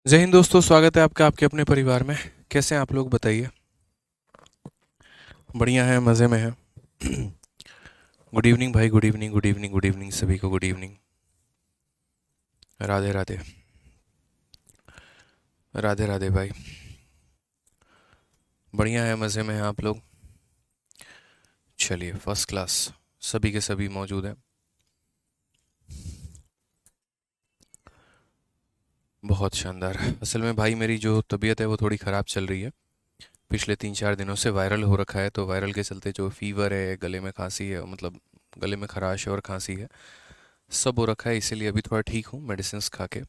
जय हिंद दोस्तों, स्वागत है आपका आपके अपने परिवार में। कैसे हैं आप लोग, बताइए। बढ़िया है, मज़े में है। गुड इवनिंग भाई, good evening, good evening, good evening सभी को, गुड इवनिंग। राधे राधे। राधे राधे भाई। बढ़िया है, मज़े में हैं आप लोग। चलिए, फर्स्ट क्लास। सभी के सभी मौजूद हैं। बहुत शानदार। असल में भाई, मेरी जो तबीयत है वो थोड़ी ख़राब चल रही है। पिछले 3-4 दिनों से वायरल हो रखा है, तो वायरल के चलते जो फीवर है, गले में खांसी है, मतलब गले में खराश है और खांसी है, सब हो रखा है। इसीलिए अभी थोड़ा ठीक हूँ मेडिसिन खा के।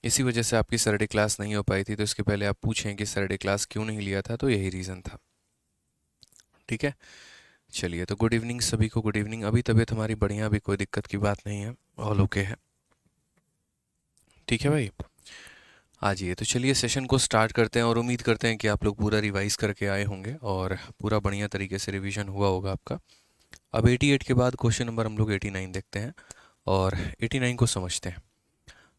इसी वजह से आपकी सैटरडे क्लास नहीं हो पाई थी। तो इसके पहले आप पूछें कि सैटरडे क्लास क्यों नहीं लिया था, तो यही रीज़न था। ठीक है। चलिए, तो गुड इवनिंग सभी को, गुड इवनिंग। अभी तबीयत हमारी बढ़िया, अभी कोई दिक्कत की बात नहीं है, ऑल ओके है। ठीक है भाई। आ जाइए, तो चलिए सेशन को स्टार्ट करते हैं और उम्मीद करते हैं कि आप लोग पूरा रिवाइज करके आए होंगे और पूरा बढ़िया तरीके से रिवीजन हुआ होगा आपका। अब 88 के बाद क्वेश्चन नंबर हम लोग 89 देखते हैं और 89 को समझते हैं।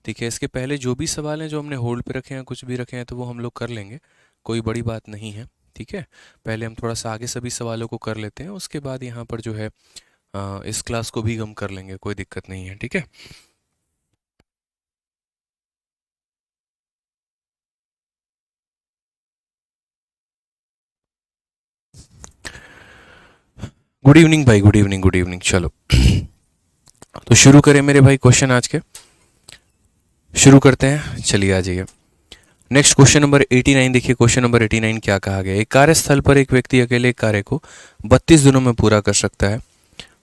ठीक है। इसके पहले जो भी सवाल हैं जो हमने होल्ड पे रखे हैं, कुछ भी रखे हैं, तो वो हम लोग कर लेंगे। कोई बड़ी बात नहीं है। ठीक है। पहले हम थोड़ा सा आगे सभी सवालों को कर लेते हैं, उसके बाद यहाँ पर जो है इस क्लास को भी हम कर लेंगे, कोई दिक्कत नहीं है। ठीक है। गुड इवनिंग भाई, गुड इवनिंग, गुड इवनिंग। चलो, तो शुरू करें मेरे भाई, क्वेश्चन आज के शुरू करते हैं। चलिए आ जाइए। नेक्स्ट क्वेश्चन नंबर 89 देखिए। क्वेश्चन नंबर 89 क्या कहा गया। एक कार्यस्थल पर एक व्यक्ति अकेले एक कार्य को 32 दिनों में पूरा कर सकता है।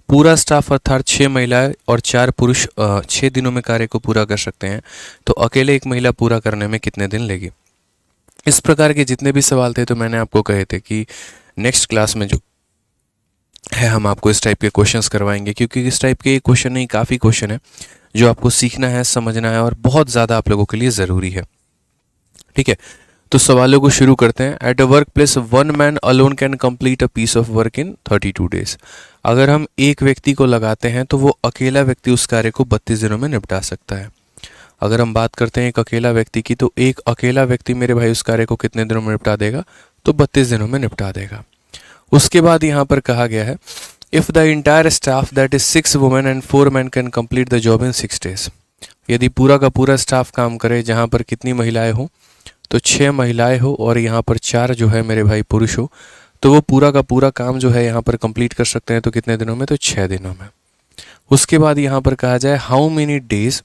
पूरा स्टाफ अर्थात 6 महिलाएं और 4 पुरुष 6 दिनों में कार्य को पूरा कर सकते हैं, तो अकेले एक महिला पूरा करने में कितने दिन लेगी। इस प्रकार के जितने भी सवाल थे, तो मैंने आपको कहे थे कि नेक्स्ट क्लास में जो है हम आपको इस टाइप के क्वेश्चंस करवाएंगे, क्योंकि इस टाइप के क्वेश्चन नहीं, काफ़ी क्वेश्चन है जो आपको सीखना है, समझना है और बहुत ज़्यादा आप लोगों के लिए ज़रूरी है। ठीक है। तो सवालों को शुरू करते हैं। At a work place one man alone can complete a piece of work in 32 days. अगर हम एक व्यक्ति को लगाते हैं तो वो अकेला व्यक्ति उस कार्य को 32 दिनों में निपटा सकता है। अगर हम बात करते हैं एक अकेला व्यक्ति की, तो एक अकेला व्यक्ति मेरे भाई उस कार्य को कितने दिनों में निपटा देगा, तो 32 दिनों में निपटा देगा। उसके बाद यहाँ पर कहा गया है, if the entire staff that is 6 women and 4 man can complete the job in 6 days. यदि पूरा का पूरा स्टाफ काम करे, जहाँ पर कितनी महिलाएं हो, तो 6 महिलाएं हो और यहाँ पर 4 जो है मेरे भाई पुरुष हो, तो वो पूरा का पूरा काम जो है यहाँ पर कंप्लीट कर सकते हैं। तो कितने दिनों में, तो 6 दिनों में। उसके बाद यहाँ पर कहा जाए, how many days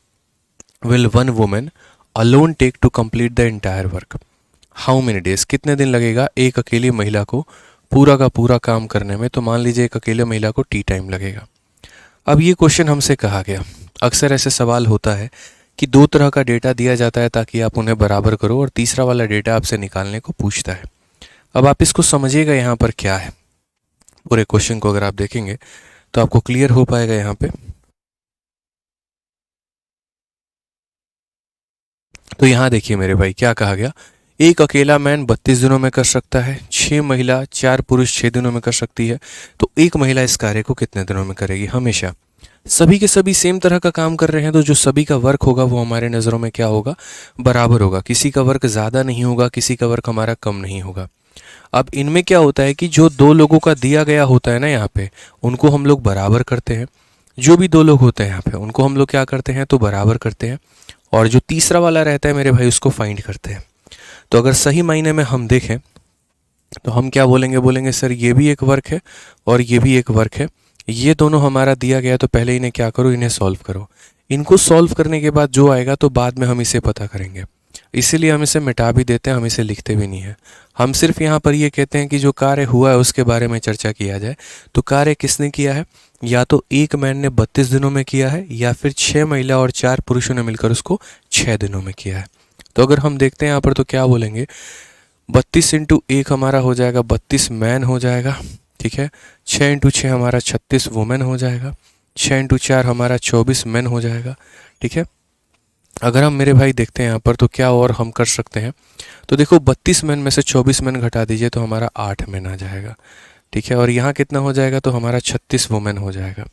will one women alone take to complete the entire work. How many days, कितने दिन लगेगा एक अकेली महिला को पूरा का पूरा काम करने में। तो मान लीजिए एक अकेले महिला को टी टाइम लगेगा। अब ये क्वेश्चन हमसे कहा गया, अक्सर ऐसे सवाल होता है कि दो तरह का डेटा दिया जाता है ताकि आप उन्हें बराबर करो, और तीसरा वाला डेटा आपसे निकालने को पूछता है। अब आप इसको समझिएगा यहाँ पर क्या है। पूरे क्वेश्चन को अगर आप देखेंगे तो आपको क्लियर हो पाएगा यहाँ पे। तो यहाँ देखिए मेरे भाई, क्या कहा गया। एक अकेला मैन 32 दिनों में कर सकता है, 6 महिला 4 पुरुष 6 दिनों में कर सकती है। तो एक महिला इस कार्य को कितने दिनों में करेगी। हमेशा सभी के सभी सेम तरह का काम कर रहे हैं, तो जो सभी का वर्क होगा वो हमारे नज़रों में क्या होगा, बराबर होगा। किसी का वर्क ज़्यादा नहीं होगा, किसी का वर्क हमारा कम नहीं होगा। अब इनमें क्या होता है कि जो दो लोगों का दिया गया होता है ना यहाँ पे, उनको हम लोग बराबर करते हैं। जो भी दो लोग होते हैं यहाँ पे, उनको हम लोग क्या करते हैं, तो बराबर करते हैं। और जो तीसरा वाला रहता है मेरे भाई, उसको फाइंड करते हैं। तो अगर सही मायने में हम देखें तो हम क्या बोलेंगे, बोलेंगे सर ये भी एक वर्क है और ये भी एक वर्क है, ये दोनों हमारा दिया गया, तो पहले इन्हें क्या करो, इन्हें सॉल्व करो। इनको सॉल्व करने के बाद जो आएगा तो बाद में हम इसे पता करेंगे। इसीलिए हम इसे मिटा भी देते हैं, हम इसे लिखते भी नहीं है। हम सिर्फ यहाँ पर ये कहते हैं कि जो कार्य हुआ है उसके बारे में चर्चा किया जाए। तो कार्य किसने किया है, या तो एक मैन ने 32 दिनों में किया है, या फिर 6 महिला और 4 पुरुषों ने मिलकर उसको 6 दिनों में किया है। तो अगर हम देखते हैं यहाँ पर, तो क्या बोलेंगे, 32 × 1 हमारा हो जाएगा 32 मैन हो जाएगा। ठीक है। 6 × 6 हमारा 36 वुमेन हो जाएगा। 6 × 4 हमारा 24 मैन हो जाएगा। ठीक है। अगर हम मेरे भाई देखते हैं यहाँ पर, तो क्या और हम कर सकते हैं, तो देखो 32 मैन में से 24 मैन घटा दीजिए तो हमारा 8 मैन आ जाएगा। ठीक है। और यहाँ कितना हो जाएगा, तो हमारा 36 वुमेन हो जाएगा।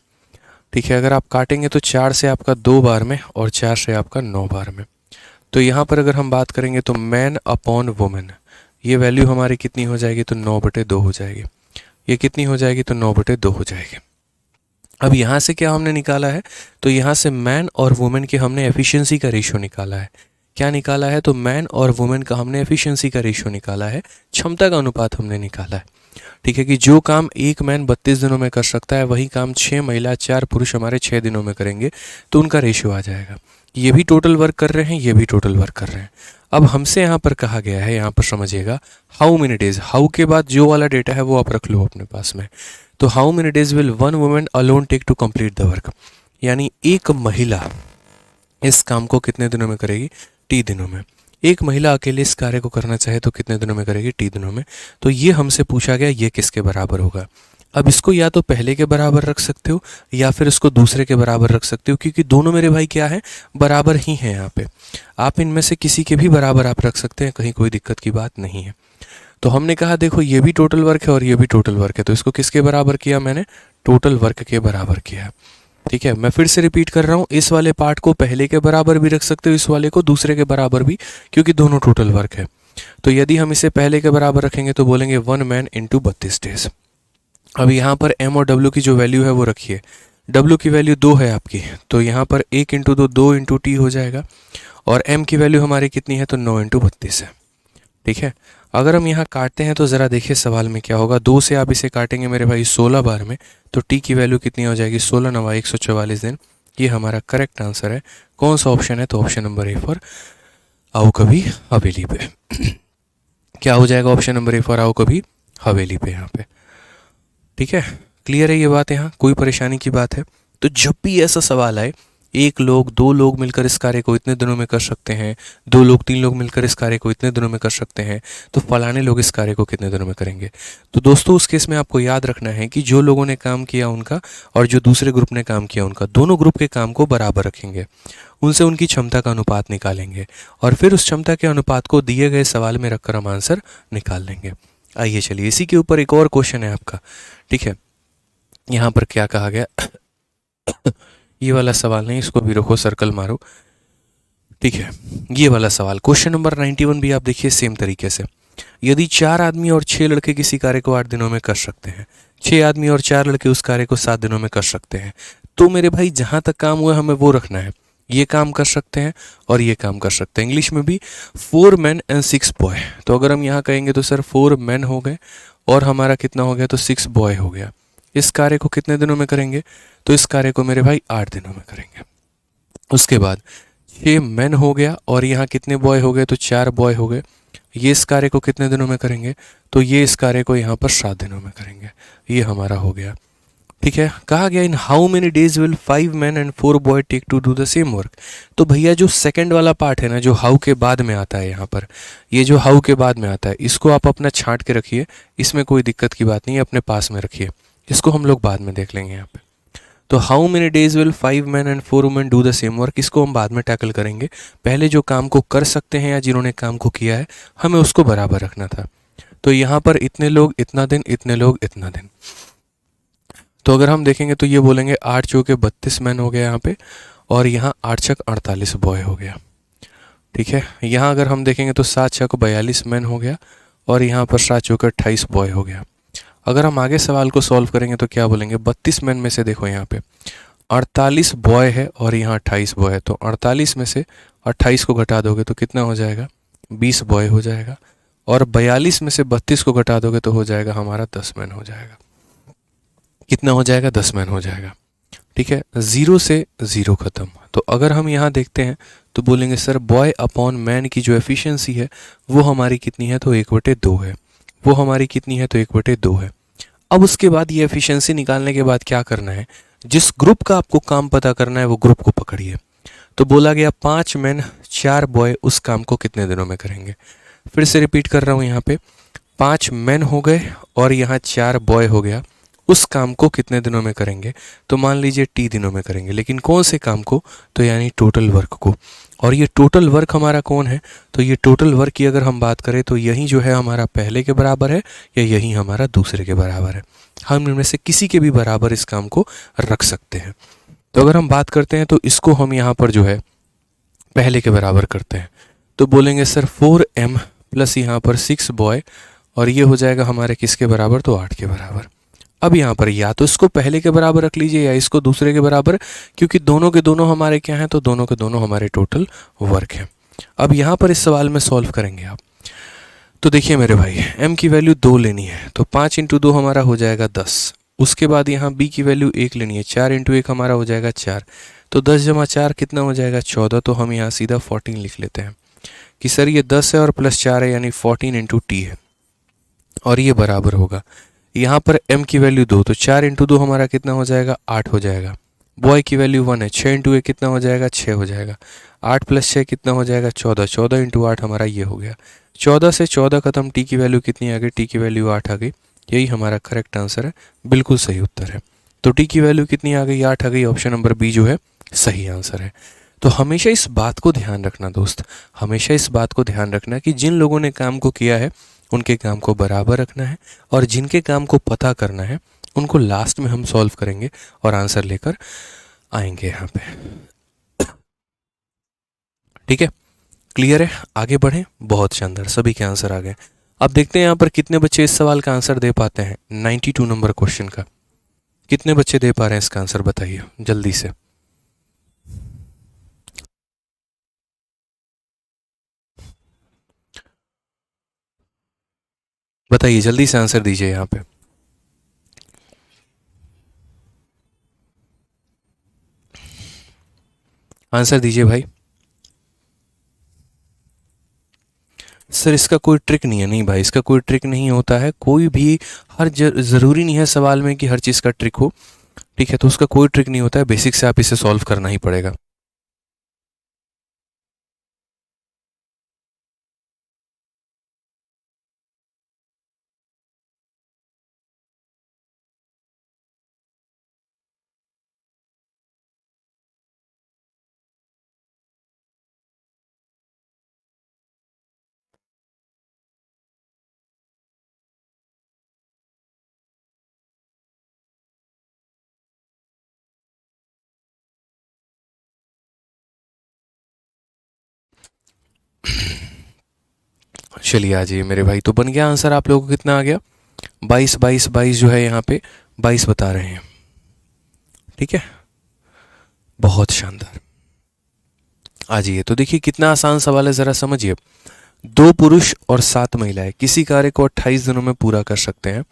ठीक है। अगर आप काटेंगे तो 4 से आपका 2 बार में और 4 से आपका 9 बार में। तो यहाँ पर अगर हम बात करेंगे तो मैन अपॉन वुमेन, ये वैल्यू हमारी कितनी हो जाएगी, तो 9/2 हो जाएगी। ये कितनी हो जाएगी, तो 9/2 हो जाएगी। अब यहाँ से क्या हमने निकाला है, तो यहाँ से मैन और वुमेन के हमने एफिशिएंसी का रेशियो निकाला है। क्या निकाला है, तो मैन और वुमेन का हमने एफिशिएंसी का रेशियो निकाला है, क्षमता का अनुपात हमने निकाला है। ठीक है, कि जो काम एक मैन 32 दिनों में कर सकता है वही काम 6 महिला 4 पुरुष हमारे 6 दिनों में करेंगे, तो उनका रेशियो आ जाएगा। ये भी टोटल वर्क कर रहे हैं, ये भी टोटल वर्क कर रहे हैं। अब हमसे यहाँ पर कहा गया है, यहाँ पर समझिएगा, हाउ मेनी डेज, हाउ के बाद जो वाला डेटा है वो आप रख लो अपने पास में। तो how many days will one women alone take to complete the work, यानी एक महिला इस काम को कितने दिनों में करेगी, टी दिनों में। एक महिला अकेले इस कार्य को करना चाहे तो कितने दिनों में करेगी, टी दिनों में। तो ये हमसे पूछा गया, ये किसके बराबर होगा। अब इसको या तो पहले के बराबर रख सकते हो या फिर इसको दूसरे के बराबर रख सकते हो, क्योंकि दोनों मेरे भाई क्या है, बराबर ही हैं। यहाँ पे आप इनमें से किसी के भी बराबर आप रख सकते हैं, कहीं कोई दिक्कत की बात नहीं है। तो हमने कहा देखो ये भी टोटल वर्क है और ये भी टोटल वर्क है, तो इसको किसके बराबर किया मैंने, टोटल वर्क के बराबर किया। ठीक है, मैं फिर से रिपीट कर रहा हूँ, इस वाले पार्ट को पहले के बराबर भी रख सकते हो, इस वाले को दूसरे के बराबर भी, क्योंकि दोनों टोटल वर्क है। तो यदि हम इसे पहले के बराबर रखेंगे तो बोलेंगे 1 मैन इंटू 32 डेज। अब यहाँ पर m और w की जो वैल्यू है वो रखिए। w की वैल्यू 2 है आपकी, तो यहाँ पर 1 इंटू 2 2 इंटू टी हो जाएगा, और m की वैल्यू हमारी कितनी है, तो 9 इंटू 32 है। ठीक है, अगर हम यहाँ काटते हैं तो ज़रा देखिए सवाल में क्या होगा, 2 से आप इसे काटेंगे मेरे भाई 16 बार में, तो टी की वैल्यू कितनी हो जाएगी, 16 9 144 दिन। ये हमारा करेक्ट आंसर है। कौन सा ऑप्शन है, तो ऑप्शन नंबर ए फॉर आओ कभी हवेली पे। क्या हो जाएगा, ऑप्शन नंबर ए फॉर आओ कभी हवेली पे यहाँ पे। ठीक है, क्लियर है ये बात, यहाँ कोई परेशानी की बात है। तो जब भी ऐसा सवाल आए, एक लोग 2 लोग मिलकर इस कार्य को इतने दिनों में कर सकते हैं, 2 लोग 3 लोग मिलकर इस कार्य को इतने दिनों में कर सकते हैं, तो फलाने लोग इस कार्य को कितने दिनों में करेंगे। तो दोस्तों उस केस में आपको याद रखना है कि जो लोगों ने काम किया उनका और जो दूसरे ग्रुप ने काम किया उनका, दोनों ग्रुप के काम को बराबर रखेंगे, उनसे उनकी क्षमता का अनुपात निकालेंगे और फिर उस क्षमता के अनुपात को दिए गए सवाल में रखकर हम आंसर निकाल लेंगे। आइए चलिए, इसी के ऊपर एक और क्वेश्चन है आपका। ठीक है, यहाँ पर क्या कहा गया ये वाला सवाल नहीं, इसको भी रखो, सर्कल मारो। ठीक है, ये वाला सवाल क्वेश्चन नंबर 91 भी आप देखिए सेम तरीके से। यदि 4 आदमी और 6 लड़के किसी कार्य को 8 दिनों में कर सकते हैं, 6 आदमी और 4 लड़के उस कार्य को 7 दिनों में कर सकते हैं, तो मेरे भाई जहां तक काम हुआ हमें वो रखना है। ये काम कर सकते हैं और ये काम कर सकते हैं। इंग्लिश में भी 4 मैन एंड 6 बॉय। तो अगर हम यहाँ कहेंगे तो सर 4 मैन हो गए और हमारा कितना हो गया, तो 6 बॉय हो गया। इस कार्य को कितने दिनों में करेंगे, तो इस कार्य को मेरे भाई 8 दिनों में करेंगे। उसके बाद 6 मैन हो गया और यहाँ कितने बॉय हो गए, तो 4 बॉय हो गए। ये इस कार्य को कितने दिनों में करेंगे, तो ये इस कार्य को यहाँ पर 7 दिनों में करेंगे। ये हमारा हो गया। ठीक है, कहा गया in how many days will 5 man and 4 boy take to do the same work. तो भैया जो सेकंड वाला पार्ट है ना, जो हाउ के बाद में आता है, यहाँ पर ये जो हाउ के बाद में आता है, इसको आप अपना छांट के रखिए, इसमें कोई दिक्कत की बात नहीं है, अपने पास में रखिए, इसको हम लोग बाद में देख लेंगे यहाँ पे। तो how many days will 5 man and 4 women do the same work, इसको हम बाद में टैकल करेंगे। पहले जो काम को कर सकते हैं या जिन्होंने काम को किया है, हमें उसको बराबर रखना था। तो यहाँ पर इतने लोग इतना दिन, इतने लोग इतना दिन। तो अगर हम देखेंगे तो ये बोलेंगे 8 चौके 32 मैन हो गया यहाँ पे, और यहाँ 8 छक 48 बॉय हो गया। ठीक है, यहाँ अगर हम देखेंगे तो 7 छक 42 मैन हो गया, और यहाँ पर 7 चौके 28 बॉय हो गया। अगर हम आगे सवाल को सॉल्व करेंगे तो क्या बोलेंगे, 32 मैन में से देखो यहाँ पे 48 बॉय है और यहाँ 28 बॉय है, तो 48 में से 28 को घटा दोगे तो कितना हो जाएगा, 20 बॉय हो जाएगा, और 42 में से 32 को घटा दोगे तो हो जाएगा हमारा 10 मैन हो जाएगा। कितना हो जाएगा, 10 मैन हो जाएगा। ठीक है, 0 से 0 खत्म। तो अगर हम यहाँ देखते हैं तो बोलेंगे सर बॉय अपॉन मैन की जो एफिशिएंसी है वो हमारी कितनी है, तो 1/2 है। वो हमारी कितनी है, तो 1/2 है। अब उसके बाद ये एफिशिएंसी निकालने के बाद क्या करना है, जिस ग्रुप का आपको काम पता करना है वो ग्रुप को पकड़िए। तो बोला गया 5 मैन 4 बॉय उस काम को कितने दिनों में करेंगे। फिर से रिपीट कर रहा हूँ, यहाँ पे 5 मैन हो गए और यहाँ 4 बॉय हो गया, उस काम को कितने दिनों में करेंगे, तो मान लीजिए टी दिनों में करेंगे। लेकिन कौन से काम को, तो यानी टोटल वर्क को। और ये टोटल वर्क हमारा कौन है, तो ये टोटल वर्क की अगर हम बात करें तो यही जो है हमारा पहले के बराबर है या यही हमारा दूसरे के बराबर है। हम इनमें से किसी के भी बराबर इस काम को रख सकते हैं। तो अगर हम बात करते हैं तो इसको हम यहाँ पर जो है पहले के बराबर करते हैं तो बोलेंगे सर 4m प्लस यहाँ पर 6 बॉय और ये हो जाएगा हमारे किसके बराबर, तो 8 के बराबर। अब यहाँ पर या तो इसको पहले के बराबर रख लीजिए या इसको दूसरे के बराबर, क्योंकि दोनों के दोनों हमारे क्या हैं, तो दोनों के दोनों हमारे टोटल वर्क हैं। अब यहाँ पर इस सवाल में सॉल्व करेंगे आप, तो देखिए मेरे भाई m की वैल्यू 2 लेनी है तो 5 इंटू 2 हमारा हो जाएगा 10। उसके बाद यहाँ b की वैल्यू 1 लेनी है, 4 इंटू 1 हमारा हो जाएगा 4, तो 10 जमा 4 कितना हो जाएगा 14। तो हम यहाँ सीधा 14 लिख लेते हैं कि सर ये 10 है और प्लस 4 है यानी 14 इंटू टी है और ये बराबर होगा यहाँ पर m की वैल्यू 2, तो 4 इंटू 2 हमारा कितना हो जाएगा 8 हो जाएगा। बॉय की वैल्यू 1 है, 6 इंटू 1 कितना हो जाएगा 6 हो जाएगा। 8 प्लस 6 कितना हो जाएगा 14, 14 इंटू 8 हमारा ये हो गया। 14 से 14 खत्म, टी की वैल्यू कितनी आ गई, टी की वैल्यू 8 आ गई। यही हमारा करेक्ट आंसर है, बिल्कुल सही उत्तर है। तो टी की वैल्यू कितनी आ गई, 8 आ गई। ऑप्शन नंबर बी जो है सही आंसर है। तो हमेशा इस बात को ध्यान रखना दोस्त, हमेशा इस बात को ध्यान रखना कि जिन लोगों ने काम को किया है उनके काम को बराबर रखना है और जिनके काम को पता करना है उनको लास्ट में हम सॉल्व करेंगे और आंसर लेकर आएंगे यहाँ पे। ठीक है, क्लियर है, आगे बढ़ें। बहुत शानदार, सभी के आंसर आ गए। अब देखते हैं यहाँ पर कितने बच्चे इस सवाल का आंसर दे पाते हैं। 92 नंबर क्वेश्चन का कितने बच्चे दे पा रहे हैं इसका आंसर, बताइए जल्दी से। बताइए जल्दी से आंसर दीजिए यहाँ पे। आंसर दीजिए भाई। सर इसका कोई ट्रिक नहीं है, नहीं भाई इसका कोई ट्रिक नहीं होता है। कोई भी ज़रूरी नहीं है सवाल में कि हर चीज़ का ट्रिक हो। ठीक है, तो उसका कोई ट्रिक नहीं होता है, बेसिक से आप इसे सॉल्व करना ही पड़ेगा। चलिए आ जाइए मेरे भाई, तो बन गया आंसर। आप लोगों को कितना आ गया, 22 22 22 जो है यहाँ पे 22 बता रहे हैं। ठीक है, बहुत शानदार। आ जाइए, तो देखिए कितना आसान सवाल है, ज़रा समझिए। 2 पुरुष और 7 महिलाएं किसी कार्य को 28 दिनों में पूरा कर सकते हैं।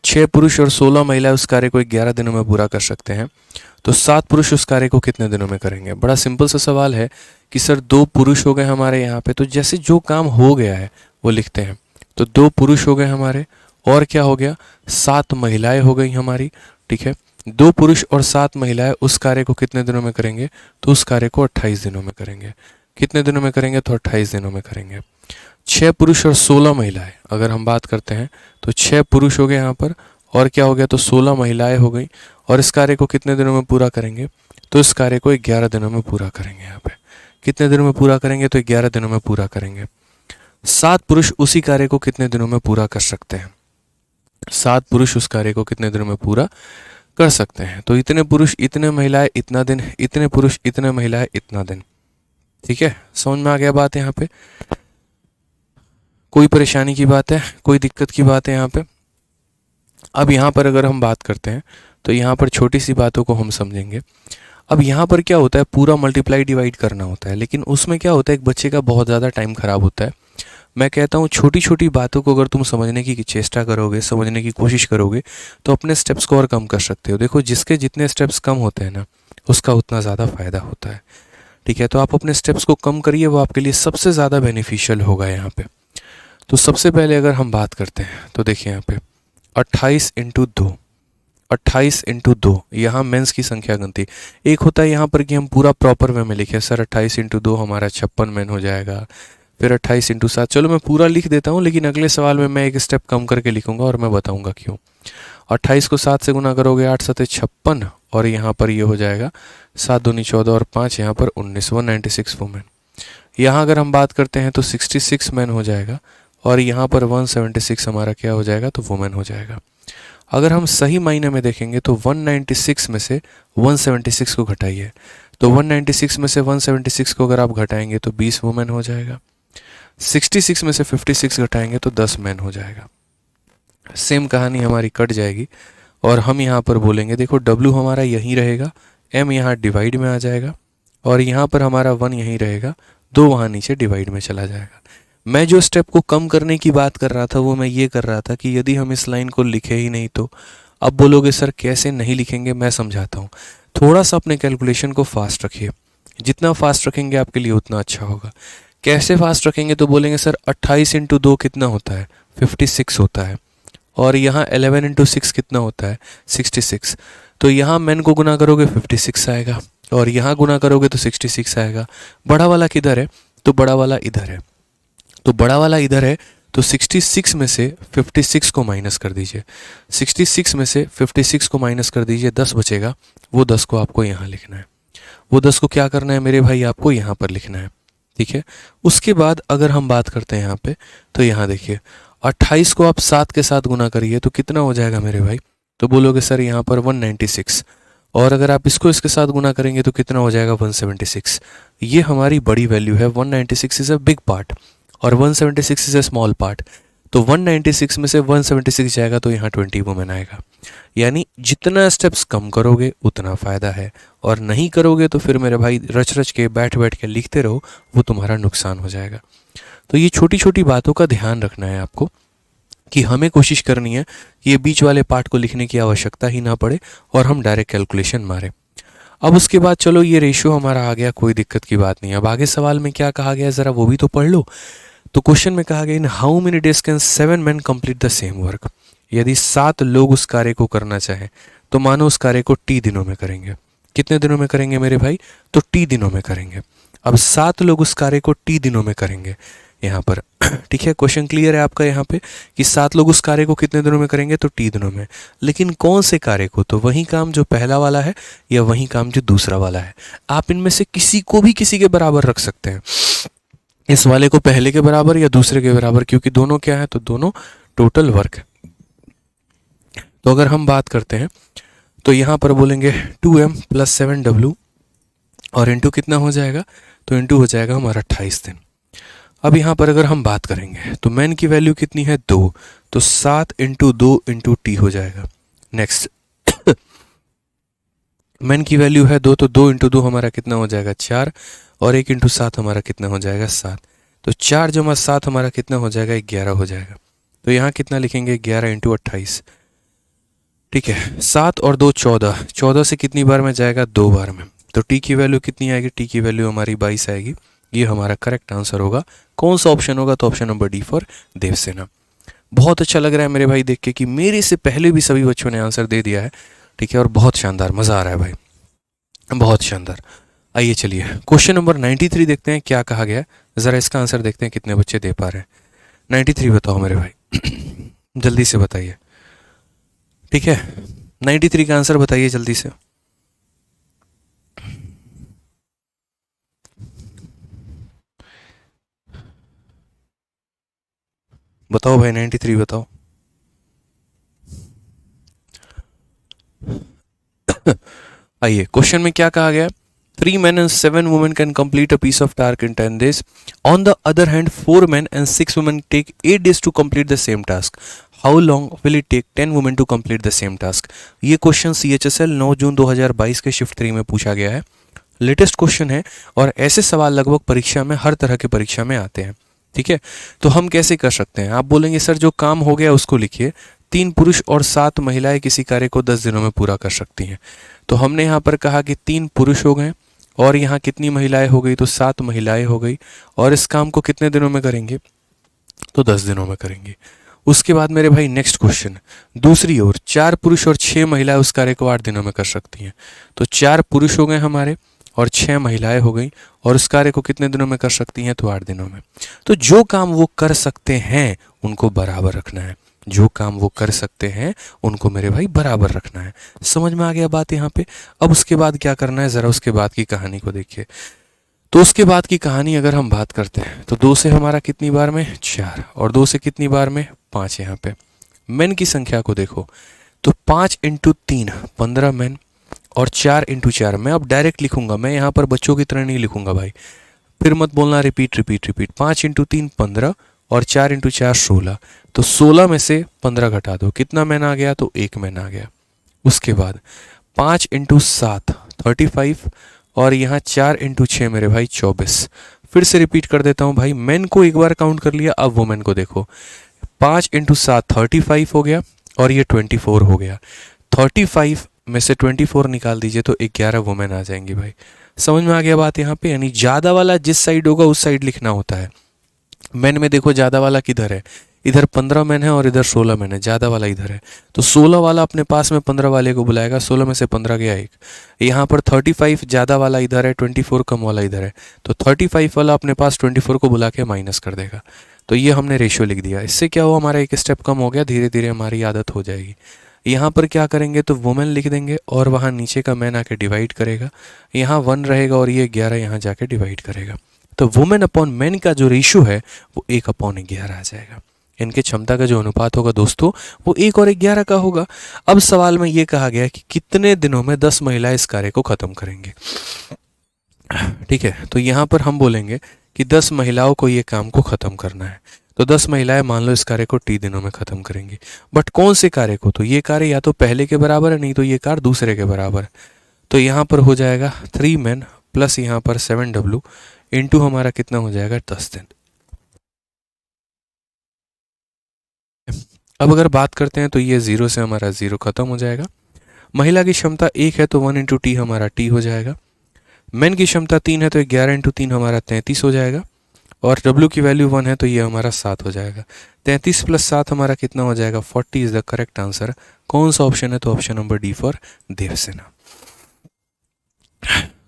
6 पुरुष और 16 महिलाएं उस कार्य को 11 दिनों में पूरा कर सकते हैं। तो 7 पुरुष उस कार्य को कितने दिनों में करेंगे। बड़ा सिंपल सा सवाल है कि सर 2 पुरुष हो गए हमारे यहाँ पे, तो जैसे जो काम हो गया है वो लिखते हैं। तो 2 पुरुष हो गए हमारे और क्या हो गया, 7 महिलाएं हो गई हमारी। ठीक है, 2 पुरुष और 7 महिलाएं उस कार्य को कितने दिनों में करेंगे, तो उस कार्य को 28 दिनों में करेंगे। कितने दिनों में करेंगे, तो 28 दिनों में करेंगे। 6 पुरुष और 16 महिलाएं अगर हम बात करते हैं तो 6 पुरुष हो गए यहाँ पर और क्या हो गया, तो 16 महिलाएं हो गई और इस कार्य को कितने दिनों में पूरा करेंगे, तो इस कार्य को 11 दिनों में पूरा करेंगे। यहाँ पे कितने दिनों में पूरा करेंगे, तो 11 दिनों में पूरा करेंगे। 7 पुरुष उसी कार्य को कितने दिनों में पूरा कर सकते हैं, 7 पुरुष उस कार्य को कितने दिनों में पूरा कर सकते हैं। तो इतने पुरुष इतने महिलाएं इतना दिन, इतने पुरुष इतने महिलाएं इतना दिन। ठीक है, समझ में आ गया बात यहाँ पे। कोई परेशानी की बात है, कोई दिक्कत की बात है यहाँ पे। अब यहाँ पर अगर हम बात करते हैं तो यहाँ पर छोटी सी बातों को हम समझेंगे। अब यहाँ पर क्या होता है, पूरा मल्टीप्लाई डिवाइड करना होता है, लेकिन उसमें क्या होता है, एक बच्चे का बहुत ज़्यादा टाइम खराब होता है। मैं कहता हूँ छोटी छोटी बातों को अगर तुम समझने की चेष्टा करोगे, समझने की कोशिश करोगे, तो अपने स्टेप्स को और कम कर सकते हो। देखो जिसके जितने स्टेप्स कम होते हैं ना, उसका उतना ज़्यादा फ़ायदा होता है। ठीक है, तो आप अपने स्टेप्स को कम करिए, वो आपके लिए सबसे ज़्यादा बेनिफिशियल होगा यहाँ पे। तो सबसे पहले अगर हम बात करते हैं तो देखिए यहाँ पे 28 इंटू 2, 28 इंटू 2, यहाँ मेंस की संख्या गिनती। एक होता है यहाँ पर कि हम पूरा प्रॉपर वे में लिखें, सर 28 इंटू 2 हमारा 56 मेन हो जाएगा। फिर 28 इंटू 7, चलो मैं पूरा लिख देता हूँ, लेकिन अगले सवाल में मैं एक स्टेप कम करके लिखूंगा और मैं बताऊंगा क्यों। 28 को 7 से गुना करोगे, 8 7 56 और यहाँ पर ये हो जाएगा 7 दूनी 14 और 5 यहाँ पर 19, 196 वुमेन। यहाँ अगर हम बात करते हैं तो 66 मैन हो जाएगा और यहाँ पर 176 हमारा क्या हो जाएगा, तो वुमेन हो जाएगा। अगर हम सही मायने में देखेंगे तो 196 में से 176 को घटाइए, तो 196 में से 176 को अगर आप घटाएंगे तो 20 वुमेन हो जाएगा। 66 में से 56 घटाएंगे तो 10 मैन हो जाएगा। सेम कहानी हमारी कट जाएगी और हम यहाँ पर बोलेंगे देखो W हमारा यहीं रहेगा, M यहाँ डिवाइड में आ जाएगा और यहाँ पर हमारा 1 यहीं रहेगा, 2 वहाँ नीचे डिवाइड में चला जाएगा। मैं जो स्टेप को कम करने की बात कर रहा था वो मैं ये कर रहा था कि यदि हम इस लाइन को लिखे ही नहीं तो। अब बोलोगे सर कैसे नहीं लिखेंगे, मैं समझाता हूँ। थोड़ा सा अपने कैलकुलेशन को फास्ट रखिए, जितना फास्ट रखेंगे आपके लिए उतना अच्छा होगा। कैसे फास्ट रखेंगे तो बोलेंगे सर 28 इंटू 2 कितना होता है, 56 होता है, और यहाँ 11 इंटू 6 कितना होता है, 66। तो यहाँ मैन को गुना करोगे 56 आएगा और यहाँ गुना करोगे तो 66 आएगा। बड़ा वाला किधर है, तो बड़ा वाला इधर है, तो बड़ा वाला इधर है, तो 66 में से 56 को माइनस कर दीजिए। 66 में से 56 को माइनस कर दीजिए, 10 बचेगा, वो 10 को आपको यहाँ लिखना है। वो 10 को क्या करना है मेरे भाई, आपको यहाँ पर लिखना है, ठीक है। उसके बाद अगर हम बात करते हैं यहाँ पे, तो यहाँ देखिए 28 को आप 7 के साथ गुना करिए तो कितना हो जाएगा मेरे भाई, तो बोलोगे सर यहाँ पर 196, और अगर आप इसको इसके साथ गुना करेंगे तो कितना हो जाएगा 176। ये हमारी बड़ी वैल्यू है, 196 इज़ अ बिग पार्ट और 176 इज़ अ स्मॉल पार्ट। तो 196 में से 176 जाएगा तो यहाँ 20 वुमेन आएगा। यानी जितना स्टेप्स कम करोगे उतना फ़ायदा है, और नहीं करोगे तो फिर मेरे भाई रच रच के बैठ बैठ के लिखते रहो, वो तुम्हारा नुकसान हो जाएगा। तो ये छोटी छोटी बातों का ध्यान रखना है आपको कि हमें कोशिश करनी है कि ये बीच वाले पार्ट को लिखने की आवश्यकता ही ना पड़े और हम डायरेक्ट कैलकुलेशन मारें। अब उसके बाद चलो ये रेशियो हमारा आ गया, कोई दिक्कत की बात नहीं। अब आगे सवाल में क्या कहा गया ज़रा वो भी तो पढ़ लो। तो क्वेश्चन में कहा गया in how many days can 7 men complete the same work. यदि 7 लोग उस कार्य को करना चाहें तो मानो उस कार्य को T दिनों में करेंगे। कितने दिनों में करेंगे मेरे भाई, तो T दिनों में करेंगे। अब 7 लोग उस कार्य को T दिनों में करेंगे यहाँ पर, ठीक है। क्वेश्चन क्लियर है आपका यहाँ पे कि 7 लोग उस कार्य को कितने दिनों में करेंगे, तो T दिनों में। लेकिन कौन से कार्य को, तो वही काम जो पहला वाला है या वही काम जो दूसरा वाला है। आप इनमें से किसी को भी किसी के बराबर रख सकते हैं, इस वाले को पहले के बराबर या दूसरे के बराबर, क्योंकि दोनों क्या है, तो दोनों टोटल वर्क है। तो अगर हम बात करते हैं तो यहाँ पर बोलेंगे 2m + 7w और इंटू कितना हो जाएगा, तो इंटू हो जाएगा हमारा 28 दिन। अब यहाँ पर अगर हम बात करेंगे तो मैन की वैल्यू कितनी है 2, तो 7 इंटू 2 इंटू टी हो जाएगा। नेक्स्ट मैन की वैल्यू है 2, तो 2 इंटू 2 हमारा कितना हो जाएगा 4, और 1 इंटू 7 हमारा कितना हो जाएगा 7। तो 4 जमा 7 हमारा कितना हो जाएगा 11 हो जाएगा। तो यहाँ कितना लिखेंगे 11 इंटू 28, ठीक है। 7 और 2 14, 14 से कितनी बार में जाएगा 2 बार में। तो टी की वैल्यू कितनी आएगी, टी की वैल्यू हमारी 22 आएगी। ये हमारा करेक्ट आंसर होगा। कौन सा ऑप्शन होगा, तो option number D for Devsena. बहुत अच्छा लग रहा है मेरे भाई देख के कि मेरे से पहले भी सभी बच्चों ने आंसर दे दिया है, ठीक है। और बहुत शानदार, मज़ा आ रहा है भाई, बहुत शानदार। आइए चलिए क्वेश्चन नंबर 93 देखते हैं क्या कहा गया है। ज़रा इसका आंसर देखते हैं कितने बच्चे दे पा रहे हैं। 93 बताओ मेरे भाई जल्दी से बताइए, ठीक है। 93 का आंसर बताइए जल्दी से। बताओ भाई 93 बताओ। आइए क्वेश्चन में क्या कहा गया, 3 men and 7 women can complete a piece of task in 10 days. On the other hand, 4 men and 6 women take 8 days to complete the same task. How long will it take 10 women to complete the same task? ये question CHSL 9 जून 2022 के shift 3 में पूछा गया है। Latest question है और ऐसे सवाल लगभग परीक्षा में, हर तरह की परीक्षा में आते हैं, ठीक है। तो हम कैसे कर सकते हैं, आप बोलेंगे सर जो काम हो गया उसको लिखिए। 3 पुरुष और 7 महिलाएं किसी कार्य को 10 दिनों में पूरा कर सकती हैं। तो हमने यहाँ पर कहा कि 3 पुरुष हो गए और यहाँ कितनी महिलाएं हो गई, तो 7 महिलाएं हो गई, और इस काम को कितने दिनों में करेंगे, तो 10 दिनों में करेंगे। उसके बाद मेरे भाई नेक्स्ट क्वेश्चन, दूसरी ओर 4 पुरुष और 6 महिलाएं उस कार्य को 8 दिनों में कर सकती हैं। तो 4 पुरुष हो गए हमारे और 6 महिलाएं हो गई, और उस कार्य को कितने दिनों में कर सकती हैं, तो 8 दिनों में। तो जो काम वो कर सकते हैं उनको बराबर रखना है, जो काम वो कर सकते हैं उनको मेरे भाई बराबर रखना है। समझ में आ गया बात यहाँ पे। अब उसके बाद क्या करना है, ज़रा उसके बाद की कहानी को देखिए। तो उसके बाद की कहानी अगर हम बात करते हैं तो 2 से हमारा कितनी बार में 4, और 2 से कितनी बार में 5। यहाँ पे मेन की संख्या को देखो तो 5 इंटू 3 15 मेन, और 4 × 4, मैं अब डायरेक्ट लिखूंगा, मैं यहाँ पर बच्चों की तरह नहीं लिखूंगा भाई, फिर मत बोलना रिपीट रिपीट रिपीट। 5 × 3 15 और 4 × 4 16, तो 16 में से 15 घटा दो, कितना मैन आ गया, तो 1 मैन आ गया। उसके बाद 5 × 7 35 और यहाँ 4 × 6 मेरे भाई 24। फिर से रिपीट कर देता हूँ भाई, मैन को एक बार काउंट कर लिया, अब वुमेन को देखो। 5 × 7 35 हो गया और ये 24 हो गया। 35 में से 24 निकाल दीजिए तो 11 वुमेन आ जाएंगी भाई। समझ में आ गया बात यहाँ पे, यानी ज़्यादा वाला जिस साइड होगा उस साइड लिखना होता है। मैन में देखो ज़्यादा वाला किधर है, इधर 15 मैन है और इधर 16 मैन है, ज़्यादा वाला इधर है, तो 16 वाला अपने पास में 15 वाले को बुलाएगा, 16 में से 15 गया 1। यहाँ पर 35 ज़्यादा वाला इधर है, 24 कम वाला इधर है, तो 35 वाला अपने पास 24 को बुला के माइनस कर देगा। तो ये हमने रेशियो लिख दिया। इससे क्या हुआ, हमारा एक स्टेप कम हो गया, धीरे धीरे हमारी आदत हो जाएगी। यहाँ पर क्या करेंगे, तो वुमेन लिख देंगे और वहाँ नीचे का मैन आके डिवाइड करेगा, यहाँ 1 रहेगा और ये 11 यहाँ जाके डिवाइड करेगा। तो वुमेन अपॉन मैन का जो रेशियो है वो 1/11 आ जाएगा। इनके क्षमता का जो अनुपात होगा दोस्तों वो 1 और 11 का होगा। अब सवाल में ये कहा गया कि कितने दिनों में 10 महिलाएं इस कार्य को खत्म करेंगे। ठीक है, तो यहाँ पर हम बोलेंगे कि 10 महिलाओं को ये काम को खत्म करना है, तो 10 महिलाएं मान लो इस कार्य को T दिनों में खत्म करेंगी। बट कौन से कार्य को, तो ये कार्य या तो पहले के बराबर है, नहीं तो ये कार्य दूसरे के बराबर है। तो यहाँ पर हो जाएगा 3 men प्लस यहाँ पर 7W इंटू हमारा कितना हो जाएगा 10 दिन। अब अगर बात करते हैं तो ये 0 से हमारा 0 खत्म हो जाएगा। महिला की क्षमता 1 है तो 1 × T हमारा T हो जाएगा। मैन की क्षमता 3 है तो 11 × 3 हमारा 33 हो जाएगा। और W की वैल्यू 1 है तो ये हमारा 7 हो जाएगा। 33 + 7 हमारा कितना हो जाएगा 40 इज द करेक्ट आंसर। कौन सा ऑप्शन है, तो option number D for Devsena.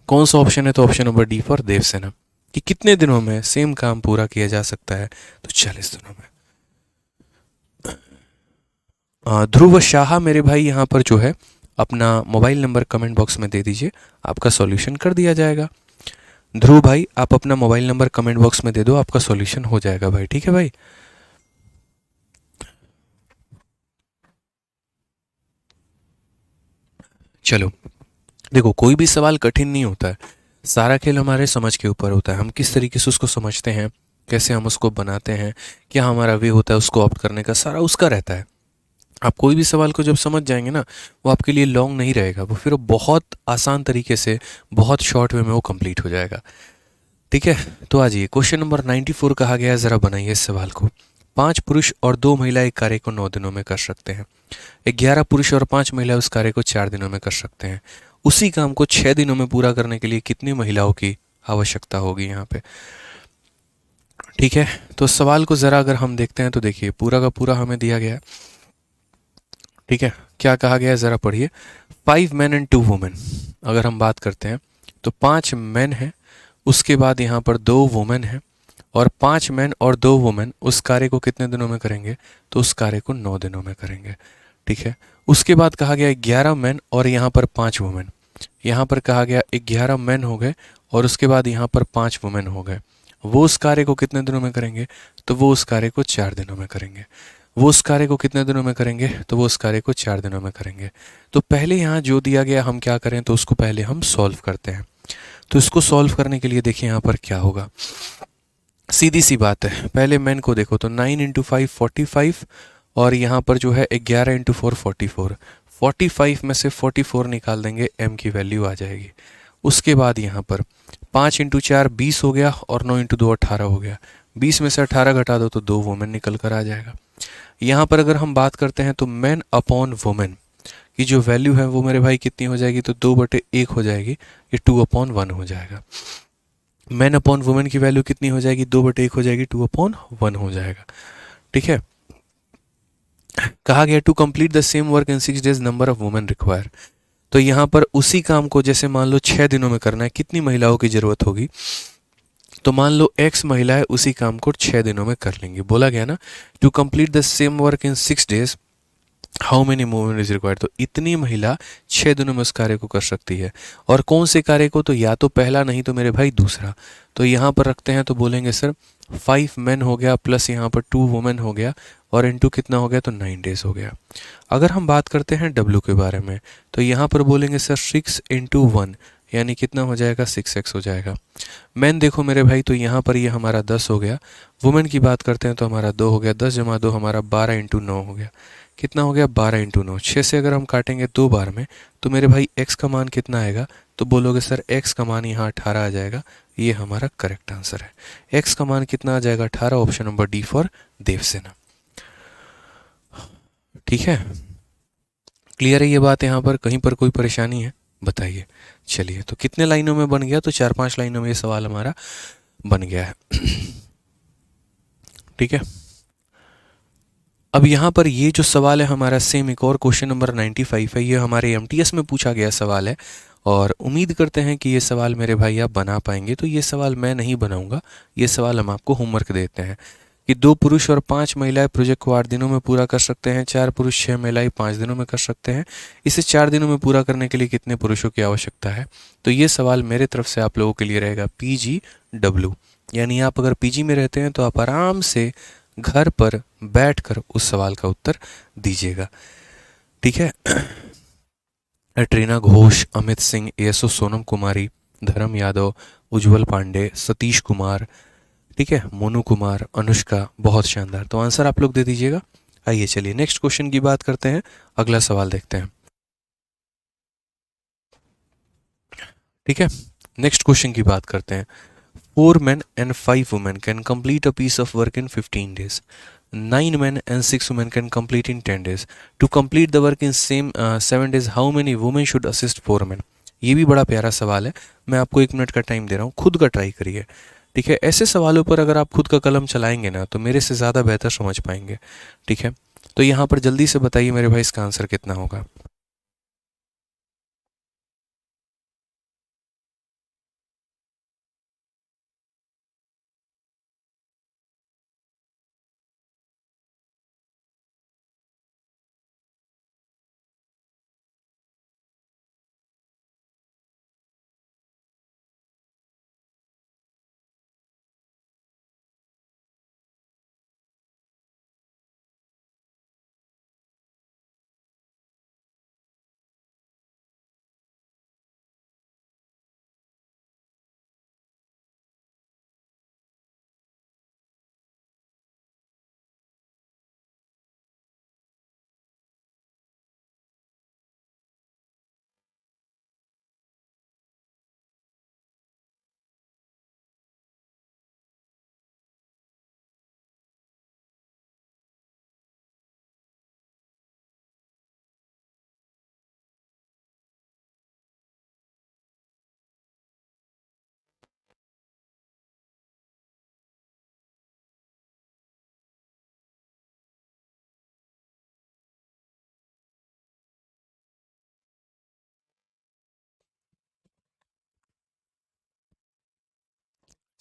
कौन सा ऑप्शन है, तो option number D for Devsena. कि कितने दिनों में सेम काम पूरा किया जा सकता है, तो 40 दिनों में। ध्रुव शाह मेरे भाई यहाँ पर जो है अपना मोबाइल नंबर कमेंट बॉक्स में दे दीजिए, आपका सॉल्यूशन कर दिया जाएगा। ध्रुव भाई आप अपना मोबाइल नंबर कमेंट बॉक्स में दे दो, आपका सॉल्यूशन हो जाएगा भाई। ठीक है भाई, चलो देखो कोई भी सवाल कठिन नहीं होता है, सारा खेल हमारे समझ के ऊपर होता है। हम किस तरीके से उसको समझते हैं, कैसे हम उसको बनाते हैं, क्या हमारा वे होता है उसको ऑप्ट करने का, सारा उसका रहता है। आप कोई भी सवाल को जब समझ जाएंगे ना, वो आपके लिए लॉन्ग नहीं रहेगा, वो फिर बहुत आसान तरीके से बहुत शॉर्ट वे में वो कंप्लीट हो जाएगा। ठीक है, तो आ जाइए क्वेश्चन नंबर 94 कहा गया है, ज़रा बनाइए इस सवाल को। 5 पुरुष और 2 महिला एक कार्य को 9 दिनों में कर सकते हैं। 11 पुरुष और 5 महिला उस कार्य को 4 दिनों में कर सकते हैं। उसी काम को 6 दिनों में पूरा करने के लिए कितनी महिलाओं की आवश्यकता होगी यहाँ पे। ठीक है, तो सवाल को ज़रा अगर हम देखते हैं तो देखिए पूरा का पूरा हमें दिया गया है। ठीक है, क्या कहा गया है ज़रा पढ़िए। 5 men and 2 women, अगर हम बात करते हैं तो 5 मैन हैं, उसके बाद यहाँ पर 2 वुमेन हैं, और 5 मैन और 2 वुमेन उस कार्य को कितने दिनों में करेंगे, तो उस कार्य को 9 दिनों में करेंगे। ठीक है, उसके बाद कहा गया 11 मैन और यहाँ पर 5 वुमेन। यहाँ पर कहा गया 11 मैन हो गए और उसके बाद यहाँ पर 5 वुमेन हो गए। वो उस कार्य को कितने दिनों में करेंगे, तो वो उस कार्य को 4 दिनों में करेंगे। वो उस कार्य को कितने दिनों में करेंगे, तो वो उस कार्य को 4 दिनों में करेंगे। तो पहले यहाँ जो दिया गया हम क्या करें, तो उसको पहले हम सॉल्व करते हैं। तो इसको सॉल्व करने के लिए देखिए यहाँ पर क्या होगा, सीधी सी बात है। पहले मैन को देखो तो 9 × 5 45 और यहाँ पर जो है 11 × 4 44। 45 में से 44 निकाल देंगे, m की वैल्यू आ जाएगी। उसके बाद यहाँ पर 5 × 4 20 हो गया और 9 × 2 18 हो गया। 20 में से 18 घटा दो तो 2 वुमेन निकल कर आ जाएगा। यहाँ पर अगर हम बात करते हैं तो मैन अपॉन वुमेन की जो वैल्यू है वो मेरे भाई कितनी हो जाएगी, तो 2/1 हो जाएगी, ये 2/1 हो जाएगा। मैन अपॉन वुमेन की वैल्यू कितनी हो जाएगी, 2/1 हो जाएगी, 2/1 हो जाएगा। ठीक है, कहा गया to complete the same work in 6 days number of women require. तो यहाँ पर उसी काम को जैसे मान लो 6 दिनों में करना है, कितनी महिलाओं की जरूरत होगी, तो मान लो x महिलाएं उसी काम को 6 दिनों में कर लेंगी। बोला गया ना to complete the same work in 6 days how many women is required, तो इतनी महिला 6 दिनों में उस कार्य को कर सकती है। और कौन से कार्य को, तो या तो पहला नहीं तो मेरे भाई दूसरा। तो यहाँ पर रखते हैं तो बोलेंगे सर 5 men हो गया प्लस यहाँ पर 2 women हो गया और इनटू कितना हो गया, तो 9 days हो गया। अगर हम बात करते हैं W के बारे में तो यहाँ पर बोलेंगे सर 6 × 1 यानी कितना हो जाएगा, 6x हो जाएगा। मैन देखो मेरे भाई तो यहाँ पर ये हमारा 10 हो गया। वुमेन की बात करते हैं तो हमारा 2 हो गया, 10 जमा 2 हमारा 12 × 9 हो गया। कितना हो गया, 12 × 9। 6 से अगर हम काटेंगे 2 बार में तो मेरे भाई x का मान कितना आएगा, तो बोलोगे सर x का मान यहाँ 18 आ जाएगा। ये हमारा करेक्ट आंसर है। x का मान कितना आ जाएगा, 18। Option number D for Devsena. ठीक है, क्लियर है ये बात, यहाँ पर कहीं पर कोई परेशानी है बताइए। चलिए, तो कितने लाइनों में बन गया, तो 4-5 लाइनों में ये सवाल हमारा बन गया है। ठीक है, अब यहाँ पर ये जो सवाल है हमारा सेम एक और क्वेश्चन नंबर 95 है, ये हमारे एमटीएस में पूछा गया सवाल है और उम्मीद करते हैं कि ये सवाल मेरे भाई आप बना पाएंगे। तो ये सवाल मैं नहीं बनाऊंगा, ये सवाल हम आपको होमवर्क देते हैं कि 2 पुरुष और 5 महिलाएं प्रोजेक्ट को 8 दिनों में पूरा कर सकते हैं, 4 पुरुष 6 महिलाएं 5 दिनों में कर सकते हैं। इसे 4 दिनों में पूरा करने के लिए कितने पुरुषों की आवश्यकता है। तो ये सवाल मेरे तरफ से आप लोगों के लिए रहेगा PGW, यानी आप अगर PG में रहते हैं तो आप आराम से घर पर बैठकर उस सवाल का उत्तर दीजिएगा। ठीक है, ट्रीना घोष, अमित सिंह, एसओ सोनम कुमारी, धर्म यादव, उज्जवल पांडे, सतीश कुमार, ठीक है, मोनू कुमार, अनुष्का, बहुत शानदार। तो आंसर आप लोग दे दीजिएगा। आइए चलिए नेक्स्ट क्वेश्चन की बात करते हैं, अगला सवाल देखते हैं। ठीक है, नेक्स्ट क्वेश्चन की बात करते हैं। 4 men and 5 women can complete a piece of work in 15 days. 9 men and 6 women can complete in 10 days. To complete the work in same 7 days, how many women should assist 4 men? ये भी बड़ा प्यारा सवाल है। मैं आपको 1 minute का time दे रहा हूँ, खुद का ट्राई करिए। ठीक है, ऐसे सवालों पर अगर आप खुद का कलम चलाएंगे ना तो मेरे से ज़्यादा बेहतर समझ पाएंगे। ठीक है, तो यहाँ पर जल्दी से बताइए मेरे भाई इसका आंसर कितना होगा।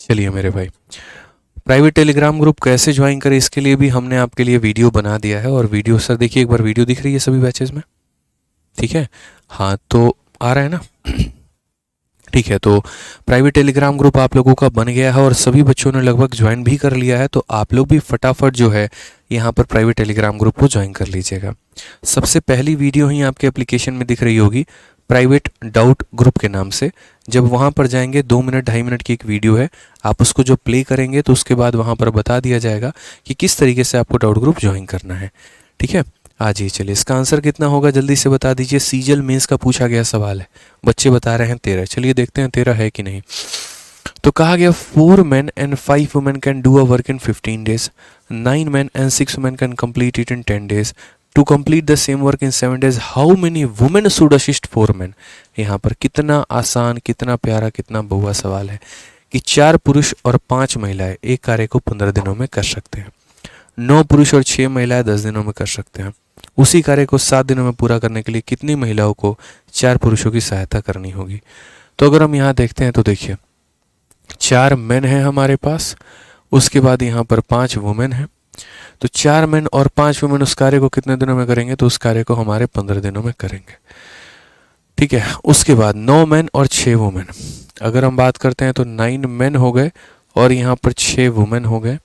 चलिए मेरे भाई, प्राइवेट टेलीग्राम ग्रुप कैसे ज्वाइन करें इसके लिए भी हमने आपके लिए वीडियो बना दिया है। और वीडियो सर देखिए एक बार, वीडियो दिख रही है सभी बैचेस में। ठीक है, हाँ तो आ रहा है ना। ठीक है, तो प्राइवेट टेलीग्राम ग्रुप आप लोगों का बन गया है और सभी बच्चों ने लगभग ज्वाइन भी कर लिया है। तो आप लोग भी फटाफट जो है यहाँ पर प्राइवेट टेलीग्राम ग्रुप को ज्वाइन कर लीजिएगा। सबसे पहली वीडियो ही आपके एप्लीकेशन में दिख रही होगी, प्राइवेट डाउट ग्रुप के नाम से। जब वहाँ पर जाएंगे 2 मिनट 2.5 मिनट की एक वीडियो है, आप उसको जो प्ले करेंगे तो उसके बाद वहाँ पर बता दिया जाएगा कि किस तरीके से आपको डाउट ग्रुप ज्वाइन करना है। ठीक है, आ जाइए। चलिए इसका आंसर कितना होगा जल्दी से बता दीजिए। सीजल मेंस का पूछा गया सवाल है, बच्चे बता रहे हैं 13। चलिए देखते हैं 13 है कि नहीं। तो कहा गया 4 men and 5 women can do a work in 15 days. 9 men and 6 women can complete it in 10 days. To complete the same work in 7 days, how many women should assist 4 men? यहाँ पर कितना आसान, कितना प्यारा, कितना बहुआ सवाल है कि 4 पुरुष और 5 महिलाएं एक कार्य को 15 दिनों में कर सकते हैं। 9 पुरुष और 6 महिलाएं 10 दिनों में कर सकते हैं। उसी कार्य को 7 दिनों में पूरा करने के लिए कितनी महिलाओं को 4 पुरुषों की सहायता करनी होगी। तो अगर हम यहाँ देखते हैं तो देखिए 4 मेन हैं हमारे पास, उसके बाद यहाँ पर 5 वुमेन हैं, तो 4 मेन और 5 वुमेन उस कार्य को कितने दिनों में करेंगे, तो उस कार्य को हमारे 15 दिनों में करेंगे। ठीक है, उसके बाद 9 मेन और 6 वुमेन, अगर हम बात करते हैं तो 9 मेन हो गए और यहाँ पर 6 वुमेन हो गए।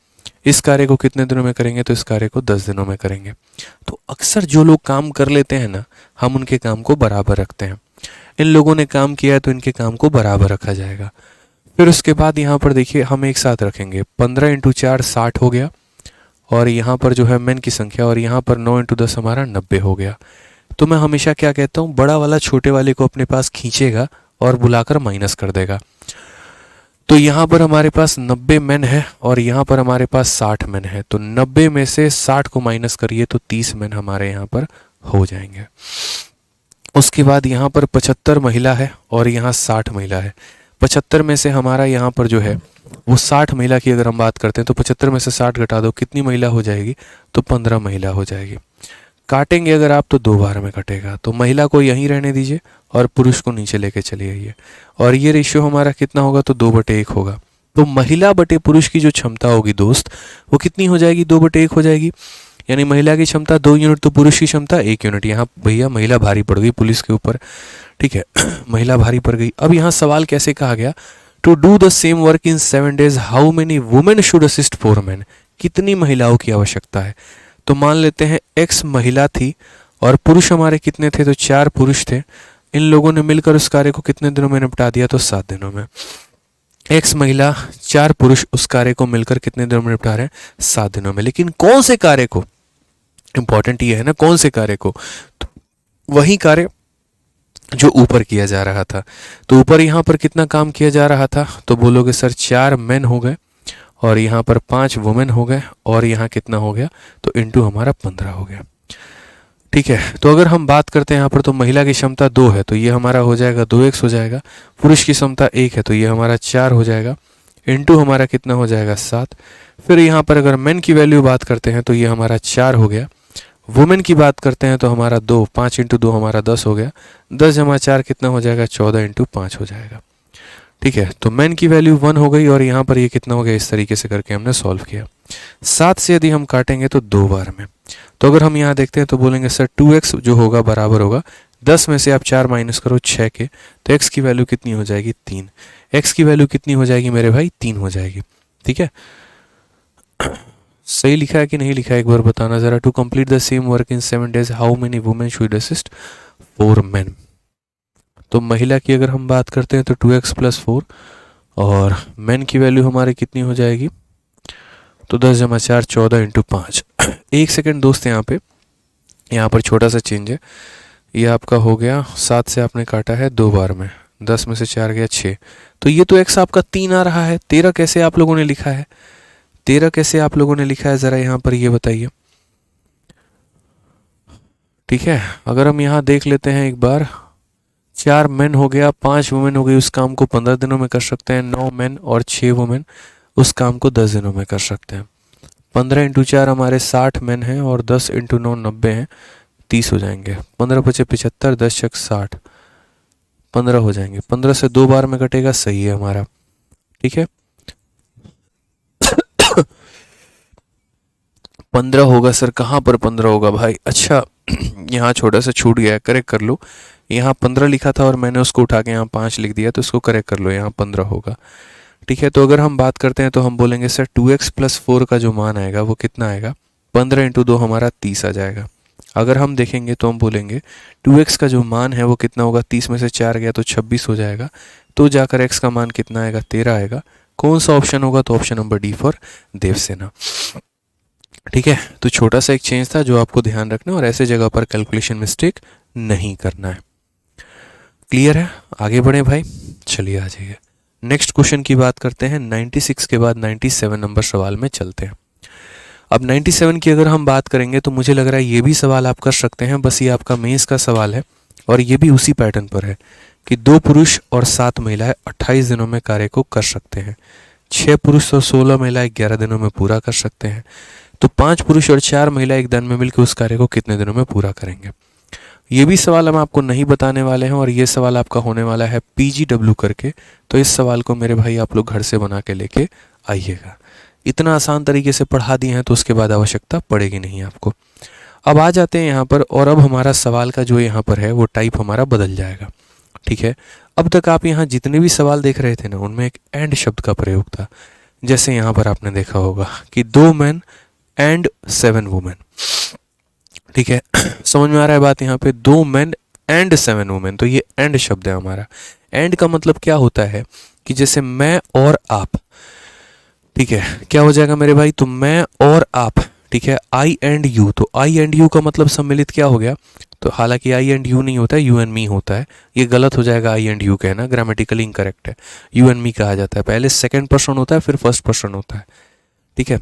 इस कार्य को कितने दिनों में करेंगे, तो इस कार्य को 10 दिनों में करेंगे। तो अक्सर जो लोग काम कर लेते हैं ना, हम उनके काम को बराबर रखते हैं। इन लोगों ने काम किया है तो इनके काम को बराबर रखा जाएगा। फिर उसके बाद यहाँ पर देखिए हम एक साथ रखेंगे, 15 इंटू 4 60 हो गया, और यहाँ पर जो है मेन की संख्या, और यहाँ पर 9 इंटू 10 हमारा 90 हो गया। तो मैं हमेशा क्या कहता हूँ, बड़ा वाला छोटे वाले को अपने पास खींचेगा और बुलाकर माइनस कर देगा। तो यहाँ पर हमारे पास 90 मेन है और यहाँ पर हमारे पास 60 मेन है। तो 90 में से 60 को माइनस करिए तो 30 मेन हमारे यहाँ पर हो जाएंगे। उसके बाद यहाँ पर 75 महिला है और यहाँ 60 महिला है। 75 में से हमारा यहाँ पर जो है वो 60 महिला की अगर हम बात करते हैं तो 75 में से 60 घटा दो, कितनी महिला हो जाएगी, तो 15 महिला हो जाएगी। काटेंगे अगर आप तो 2 बार में कटेगा, तो महिला को यहीं रहने दीजिए और पुरुष को नीचे लेके चले आइए, और ये रेशियो हमारा कितना होगा, तो 2/1 होगा। तो महिला बटे पुरुष की जो क्षमता होगी दोस्त, वो कितनी हो जाएगी, 2/1 हो जाएगी। यानी महिला की क्षमता 2 यूनिट तो पुरुष की क्षमता 1 यूनिट। यहाँ भैया महिला भारी पड़ गई पुलिस के ऊपर, ठीक है महिला भारी पड़ गई। अब यहाँ सवाल कैसे कहा गया, to do the same work in 7 days how many women should assist 4 men, कितनी महिलाओं की आवश्यकता है। तो मान लेते हैं x महिला थी और पुरुष हमारे कितने थे, तो 4 पुरुष थे। इन लोगों ने मिलकर उस कार्य को कितने दिनों में निपटा दिया, तो 7 दिनों में। x महिला 4 पुरुष उस कार्य को मिलकर कितने दिनों में निपटा रहे हैं, 7 दिनों में। लेकिन कौन से कार्य को, इंपॉर्टेंट ये है ना, कौन से कार्य को, तो वही कार्य जो ऊपर किया जा रहा था। तो ऊपर यहाँ पर कितना काम किया जा रहा था, तो बोलोगे सर 4 मेन हो गए और यहाँ पर 5 वुमेन हो गए, और यहाँ कितना हो गया, तो इंटू हमारा 15 हो गया। ठीक है, तो अगर हम बात करते हैं यहाँ पर, तो महिला की क्षमता 2 है तो ये हमारा हो जाएगा 2x हो जाएगा। पुरुष की क्षमता 1 है तो ये हमारा 4 हो जाएगा, इंटू हमारा कितना हो जाएगा, 7। फिर यहाँ पर अगर मेन की वैल्यू बात करते हैं तो ये हमारा 4 हो गया। वुमेन की बात करते हैं तो हमारा 2, 5 इंटू 2 हमारा 10 हो गया। 10 जमा 4 कितना हो जाएगा, 14 इंटू 5 हो जाएगा। ठीक है, तो मेन की वैल्यू 1 हो गई और यहाँ पर ये कितना हो गया, इस तरीके से करके हमने सॉल्व किया। 7 से यदि हम काटेंगे तो 2 बार में। तो अगर हम यहाँ देखते हैं तो बोलेंगे सर 2x जो होगा बराबर होगा 10 में से आप 4 माइनस करो 6 के, तो x की वैल्यू कितनी हो जाएगी, 3। x की वैल्यू कितनी हो जाएगी मेरे भाई, 3 हो जाएगी। ठीक है, सही लिखा है कि नहीं लिखा है एक बार बताना जरा। To complete the same work in 7 days how many women should assist 4 men। तो महिला की अगर हम बात करते हैं तो 2x + 4, और मेन की वैल्यू हमारी कितनी हो जाएगी, तो 10 जमा 4 14 इंटू 5। एक सेकेंड दोस्त, यहाँ पर छोटा सा चेंज है। ये आपका हो गया 7 से आपने काटा है 2 बार में, 10 में से 4 गया 6, तो ये तो x आपका 3 आ रहा है। 13 कैसे आप लोगों ने लिखा है, 13 कैसे आप लोगों ने लिखा है जरा यहाँ पर ये बताइए। ठीक है, अगर हम यहाँ देख लेते हैं एक बार, 4 मेन हो गया, 5 वुमेन हो गई, उस काम को 15 दिनों में कर सकते हैं। 9 मेन और 6 वुमेन उस काम को 10 दिनों में कर सकते हैं। 15 इंटू 4 हमारे 60 मेन हैं और 10 इंटू 9 90 हैं, 30 हो जाएंगे। 15 × 5 = 75, 10 × 60, 15 हो जाएंगे। 15 से 2 बार में कटेगा, सही है हमारा। ठीक है 15 होगा सर, कहाँ पर 15 होगा भाई, अच्छा यहाँ छोटा सा छूट गया है, करेक्ट कर लो। यहाँ 15 लिखा था और मैंने उसको उठा के यहाँ 5 लिख दिया, तो इसको करेक्ट कर लो, यहाँ 15 होगा। ठीक है, तो अगर हम बात करते हैं तो हम बोलेंगे सर 2x + 4 का जो मान आएगा वो कितना आएगा, 15 इंटू 2 हमारा 30 आ जाएगा। अगर हम देखेंगे तो हम बोलेंगे 2x का जो मान है वो कितना होगा, 30 में से 4 गया तो 26 हो जाएगा, तो जाकर x का मान कितना आएगा, 13 आएगा। कौन सा ऑप्शन होगा, तो option number D for Devsena. ठीक है, तो छोटा सा एक चेंज था जो आपको ध्यान रखना, और ऐसे जगह पर कैलकुलेशन मिस्टेक नहीं करना है। क्लियर है, आगे बढ़े भाई, चलिए आ जाइए। नेक्स्ट क्वेश्चन की बात करते हैं। 96 के बाद 97 नंबर सवाल में चलते हैं। अब 97 की अगर हम बात करेंगे तो मुझे लग रहा है ये भी सवाल आप कर सकते हैं, बस ये आपका मेंस का सवाल है और ये भी उसी पैटर्न पर है कि 2 पुरुष और 7 महिलाएं 28 दिनों में कार्य को कर सकते हैं। 6 पुरुष और 16 महिलाएं 11 दिनों में पूरा कर सकते हैं। तो 5 पुरुष और 4 महिला एक दिन में मिलकर उस कार्य को कितने दिनों में पूरा करेंगे। ये भी सवाल हम आपको नहीं बताने वाले हैं, और ये सवाल आपका होने वाला है PGW करके। तो इस सवाल को मेरे भाई आप लोग घर से बना के लेके आइएगा। इतना आसान तरीके से पढ़ा दिए हैं तो उसके बाद आवश्यकता पड़ेगी नहीं आपको। अब आ जाते हैं यहाँ पर, और अब हमारा सवाल का जो यहाँ पर है वो टाइप हमारा बदल जाएगा। ठीक है, अब तक आप यहाँ जितने भी सवाल देख रहे थे ना, उनमें एक एंड शब्द का प्रयोग था। जैसे यहाँ पर आपने देखा होगा कि 2 मैन एंड 7 वुमेन। ठीक है, समझ में आ रहा है बात यहाँ पे, 2 मैन एंड 7 वुमेन, तो ये एंड शब्द है हमारा। एंड का मतलब क्या होता है कि जैसे मैं और आप, ठीक है, क्या हो जाएगा मेरे भाई, तो मैं और आप, ठीक है, आई एंड यू, तो आई एंड यू का मतलब सम्मिलित क्या हो गया, तो हालांकि आई एंड यू नहीं होता है, यू एंड मी होता है, ये गलत हो जाएगा, आई एंड यू कहना ग्रामेटिकली इनकरेक्ट है, यू एंड मी कहा जाता है, पहले सेकंड पर्सन होता है फिर फर्स्ट पर्सन होता है। ठीक है,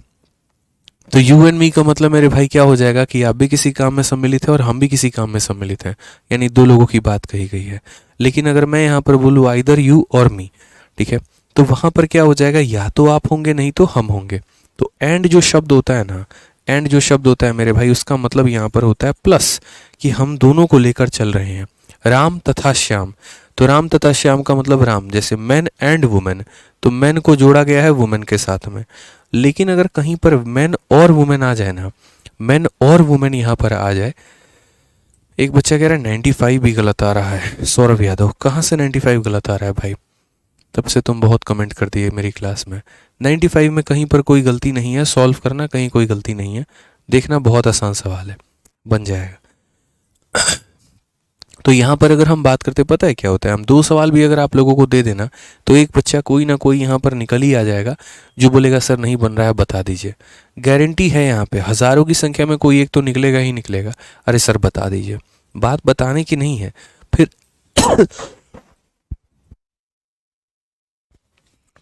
तो यू एंड मी का मतलब मेरे भाई क्या हो जाएगा कि आप भी किसी काम में सम्मिलित हैं और हम भी किसी काम में सम्मिलित हैं, यानी दो लोगों की बात कही गई है। लेकिन अगर मैं यहाँ पर बोलूँ आइदर यू और मी, ठीक है, तो वहाँ पर क्या हो जाएगा, या तो आप होंगे नहीं तो हम होंगे। तो एंड जो शब्द होता है ना, एंड जो शब्द होता है मेरे भाई, उसका मतलब यहाँ पर होता है प्लस, कि हम दोनों को लेकर चल रहे हैं, राम तथा श्याम। तो राम तथा श्याम का मतलब राम, जैसे मैन एंड वुमेन, तो मैन को जोड़ा गया है वुमेन के साथ में। लेकिन अगर कहीं पर मैन और वुमेन आ जाए ना, मैन और वुमेन यहाँ पर आ जाए, एक बच्चा कह रहा है 95 भी गलत आ रहा है। सौरभ यादव, कहाँ से 95 गलत आ रहा है भाई, तब से तुम बहुत कमेंट कर दिए मेरी क्लास में। 95 में कहीं पर कोई गलती नहीं है, सॉल्व करना कहीं कोई गलती नहीं है, देखना बहुत आसान सवाल है, बन जाएगा। तो यहाँ पर अगर हम बात करते, पता है क्या होता है, हम 2 सवाल भी अगर आप लोगों को दे देना तो एक बच्चा कोई ना कोई यहाँ पर निकल ही आ जाएगा जो बोलेगा सर नहीं बन रहा है, बता दीजिए। गारंटी है यहाँ पे, हज़ारों की संख्या में कोई एक तो निकलेगा ही निकलेगा, अरे सर बता दीजिए। बात बताने की नहीं है, फिर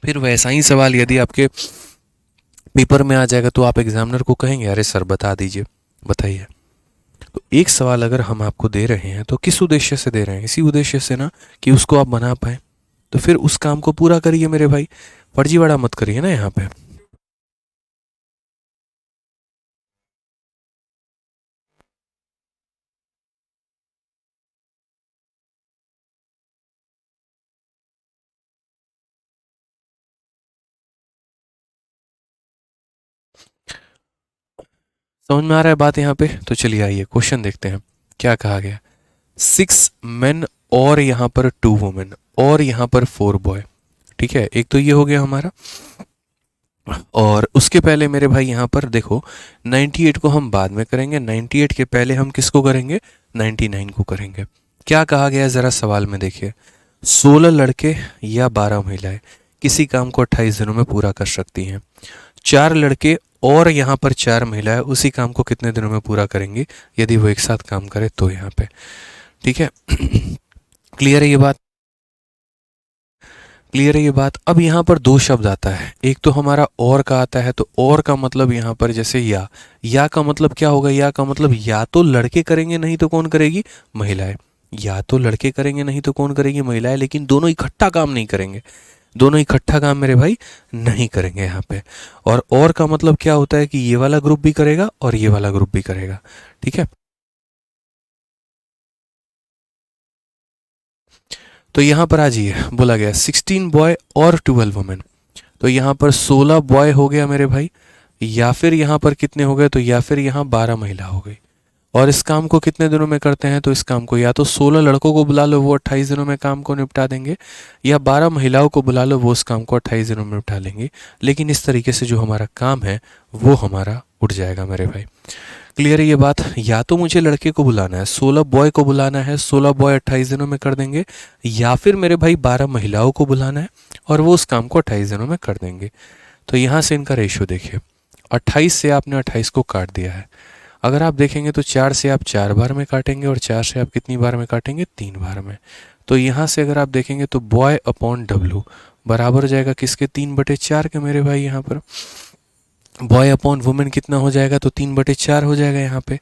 फिर वैसा ही सवाल यदि आपके पेपर में आ जाएगा तो आप एग्जामिनर को कहेंगे अरे सर बता दीजिए, बताइए। तो एक सवाल अगर हम आपको दे रहे हैं तो किस उद्देश्य से दे रहे हैं, इसी उद्देश्य से ना कि उसको आप बना पाए, तो फिर उस काम को पूरा करिए मेरे भाई, फर्जीवाड़ा मत करिए ना यहाँ पे। समझ में आ रहा है बात यहाँ पे, तो चलिए आइए क्वेश्चन देखते हैं क्या कहा गया। 6 मेन और यहाँ पर 2 वुमेन और यहाँ पर 4 बॉय। ठीक है, एक तो ये हो गया हमारा, और उसके पहले मेरे भाई यहाँ पर देखो 98 को हम बाद में करेंगे, 98 के पहले हम किसको करेंगे, 99 को करेंगे। क्या कहा गया है जरा सवाल में देखिए, 16 लड़के या 12 महिलाएं किसी काम को 28 दिनों में पूरा कर सकती हैं। 4 लड़के और यहाँ पर 4 महिलाएं उसी काम को कितने दिनों में पूरा करेंगी यदि वो एक साथ काम करे तो यहाँ पे। ठीक है, क्लियर है ये बात, क्लियर है ये बात। अब यहाँ पर 2 शब्द आता है, एक तो हमारा और का आता है, तो और का मतलब यहाँ पर जैसे या का मतलब क्या होगा, या का मतलब या तो लड़के करेंगे नहीं तो कौन करेगी, महिलाएं। या तो लड़के करेंगे नहीं तो कौन करेगी, महिलाएं, लेकिन दोनों इकट्ठा काम नहीं करेंगे, दोनों इकट्ठा काम मेरे भाई नहीं करेंगे यहाँ पे। और का मतलब क्या होता है कि ये वाला ग्रुप भी करेगा और ये वाला ग्रुप भी करेगा। ठीक है, तो यहाँ पर आ जाइए, बोला गया 16 बॉय और 12 वुमेन, तो यहाँ पर 16 बॉय हो गया मेरे भाई, या फिर यहाँ पर कितने हो गए, तो या फिर यहाँ 12 महिला हो गई। और इस काम को कितने दिनों में करते हैं, तो इस काम को या तो 16 लड़कों को बुला लो वो 28 दिनों में काम को निपटा देंगे, या 12 महिलाओं को बुला लो वो उस काम को 28 दिनों में निपटा लेंगे। लेकिन इस तरीके से जो हमारा काम है वो हमारा उठ जाएगा मेरे भाई। क्लियर है ये बात, या तो मुझे लड़के को बुलाना है, 16 बॉय को बुलाना है, 16 बॉय 28 दिनों में कर देंगे, या फिर मेरे भाई 12 महिलाओं को बुलाना है और वो उस काम को 28 दिनों में कर देंगे। तो यहाँ से इनका रेशियो देखिए, 28 से आपने 28 को काट दिया है, अगर आप देखेंगे तो 4 से आप 4 बार में काटेंगे और 4 से आप कितनी बार में काटेंगे, 3 बार में। तो यहाँ से अगर आप देखेंगे तो बॉय अपॉन डब्लू बराबर हो जाएगा किसके, 3/4 के मेरे भाई। यहाँ पर बॉय अपॉन वुमेन कितना हो जाएगा, तो 3/4 हो जाएगा यहाँ पे।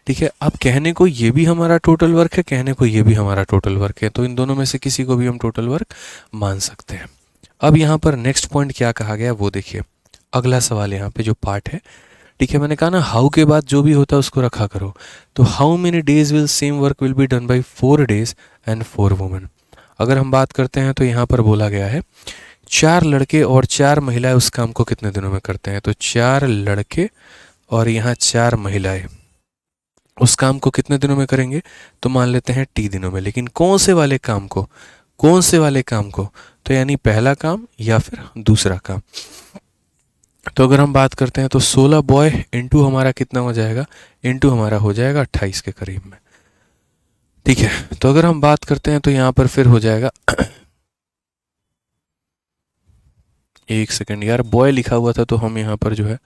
ठीक है, अब कहने को ये भी हमारा टोटल वर्क है, कहने को ये भी हमारा टोटल वर्क है, तो इन दोनों में से किसी को भी हम टोटल वर्क मान सकते हैं। अब यहाँ पर नेक्स्ट पॉइंट क्या कहा गया वो देखिए, अगला सवाल यहाँ पे जो पार्ट है। ठीक है, मैंने कहा ना हाउ के बाद जो भी होता है उसको रखा करो, तो how many days will same work will be done by 4 days and 4 women. अगर हम बात करते हैं तो यहाँ पर बोला गया है 4 लड़के और 4 महिलाएं उस काम को कितने दिनों में करते हैं? तो 4 लड़के और यहाँ 4 महिलाएं उस काम को कितने दिनों में करेंगे? तो मान लेते हैं टी दिनों में। लेकिन कौन से वाले काम को? कौन से वाले काम को? तो यानी पहला काम या फिर दूसरा काम। तो अगर हम बात करते हैं तो 16 बॉय इंटू हमारा कितना हो जाएगा? इंटू हमारा हो जाएगा 28 के करीब में। ठीक है, तो अगर हम बात करते हैं तो यहाँ पर फिर हो जाएगा एक सेकंड यार, बॉय लिखा हुआ था तो हम यहाँ पर जो है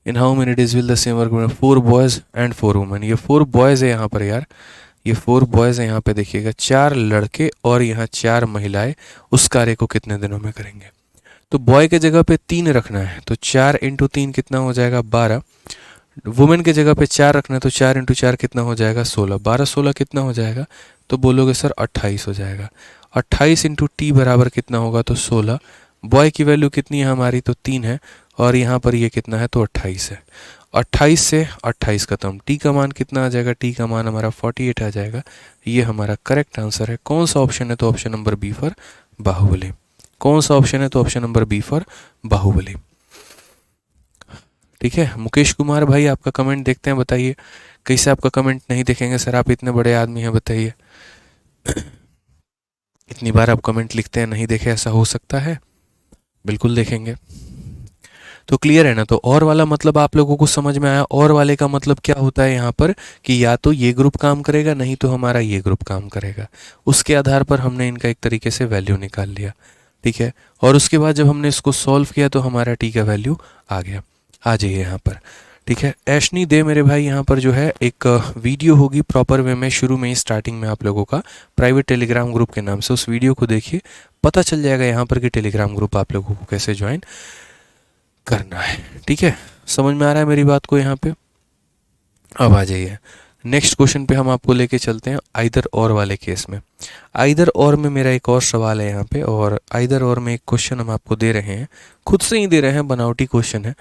इन how many days will the same work 4 boys and 4 women. ये 4 बॉयज है यहाँ पर यार, ये 4 बॉयज है यहाँ पे। देखिएगा 4 लड़के और यहाँ 4 महिलाएं उस कार्य को कितने दिनों में करेंगे? तो बॉय के जगह पे 3 रखना है तो 4 इंटू 3 कितना हो जाएगा? 12। वुमेन के जगह पे 4 रखना है तो 4 इंटू 4 कितना हो जाएगा? 16। 12 16 कितना हो जाएगा? तो बोलोगे सर 28 हो जाएगा। 28 इंटू टी बराबर कितना होगा? तो 16। बॉय की वैल्यू कितनी है हमारी? तो 3 है और यहाँ पर ये कितना है? तो 28 है। 28 से 28 खत्म। टी का मान कितना आ जाएगा? टी का मान हमारा 48 आ जाएगा। ये हमारा करेक्ट आंसर है। कौन सा ऑप्शन है? तो option number B for Baahubali. कौन सा ऑप्शन है? तो option number B for Baahubali. ठीक है, मुकेश कुमार भाई आपका कमेंट देखते हैं, बताइए कैसे आपका कमेंट नहीं देखेंगे सर, आप इतने बड़े आदमी हैं, बताइए। इतनी बार आप कमेंट लिखते हैं, नहीं देखे, ऐसा हो सकता है? बिल्कुल देखेंगे। तो क्लियर है ना? तो और वाला मतलब आप लोगों को समझ में आया? और वाले का मतलब क्या होता है यहाँ पर कि या तो ये ग्रुप काम करेगा, नहीं तो हमारा ये ग्रुप काम करेगा। उसके आधार पर हमने इनका एक तरीके से वैल्यू निकाल लिया। ठीक है, और उसके बाद जब हमने इसको सॉल्व किया तो हमारा टी का वैल्यू आ गया। आ जाइए यहाँ पर। ठीक है, ऐशनी दे मेरे भाई, यहाँ पर जो है एक वीडियो होगी प्रॉपर वे में, शुरू में ही स्टार्टिंग में आप लोगों का प्राइवेट टेलीग्राम ग्रुप के नाम से, उस वीडियो को देखिए, पता चल जाएगा यहाँ पर कि टेलीग्राम ग्रुप आप लोगों को कैसे ज्वाइन करना है। ठीक है, समझ में आ रहा है मेरी बात को यहाँ पे? अब आ जाइए नेक्स्ट क्वेश्चन पे, हम आपको लेके चलते हैं आइदर और वाले केस में। आइदर और में मेरा एक और सवाल है यहाँ पे, और आइदर और में एक क्वेश्चन हम आपको दे रहे हैं, खुद से ही दे रहे हैं, बनावटी क्वेश्चन है।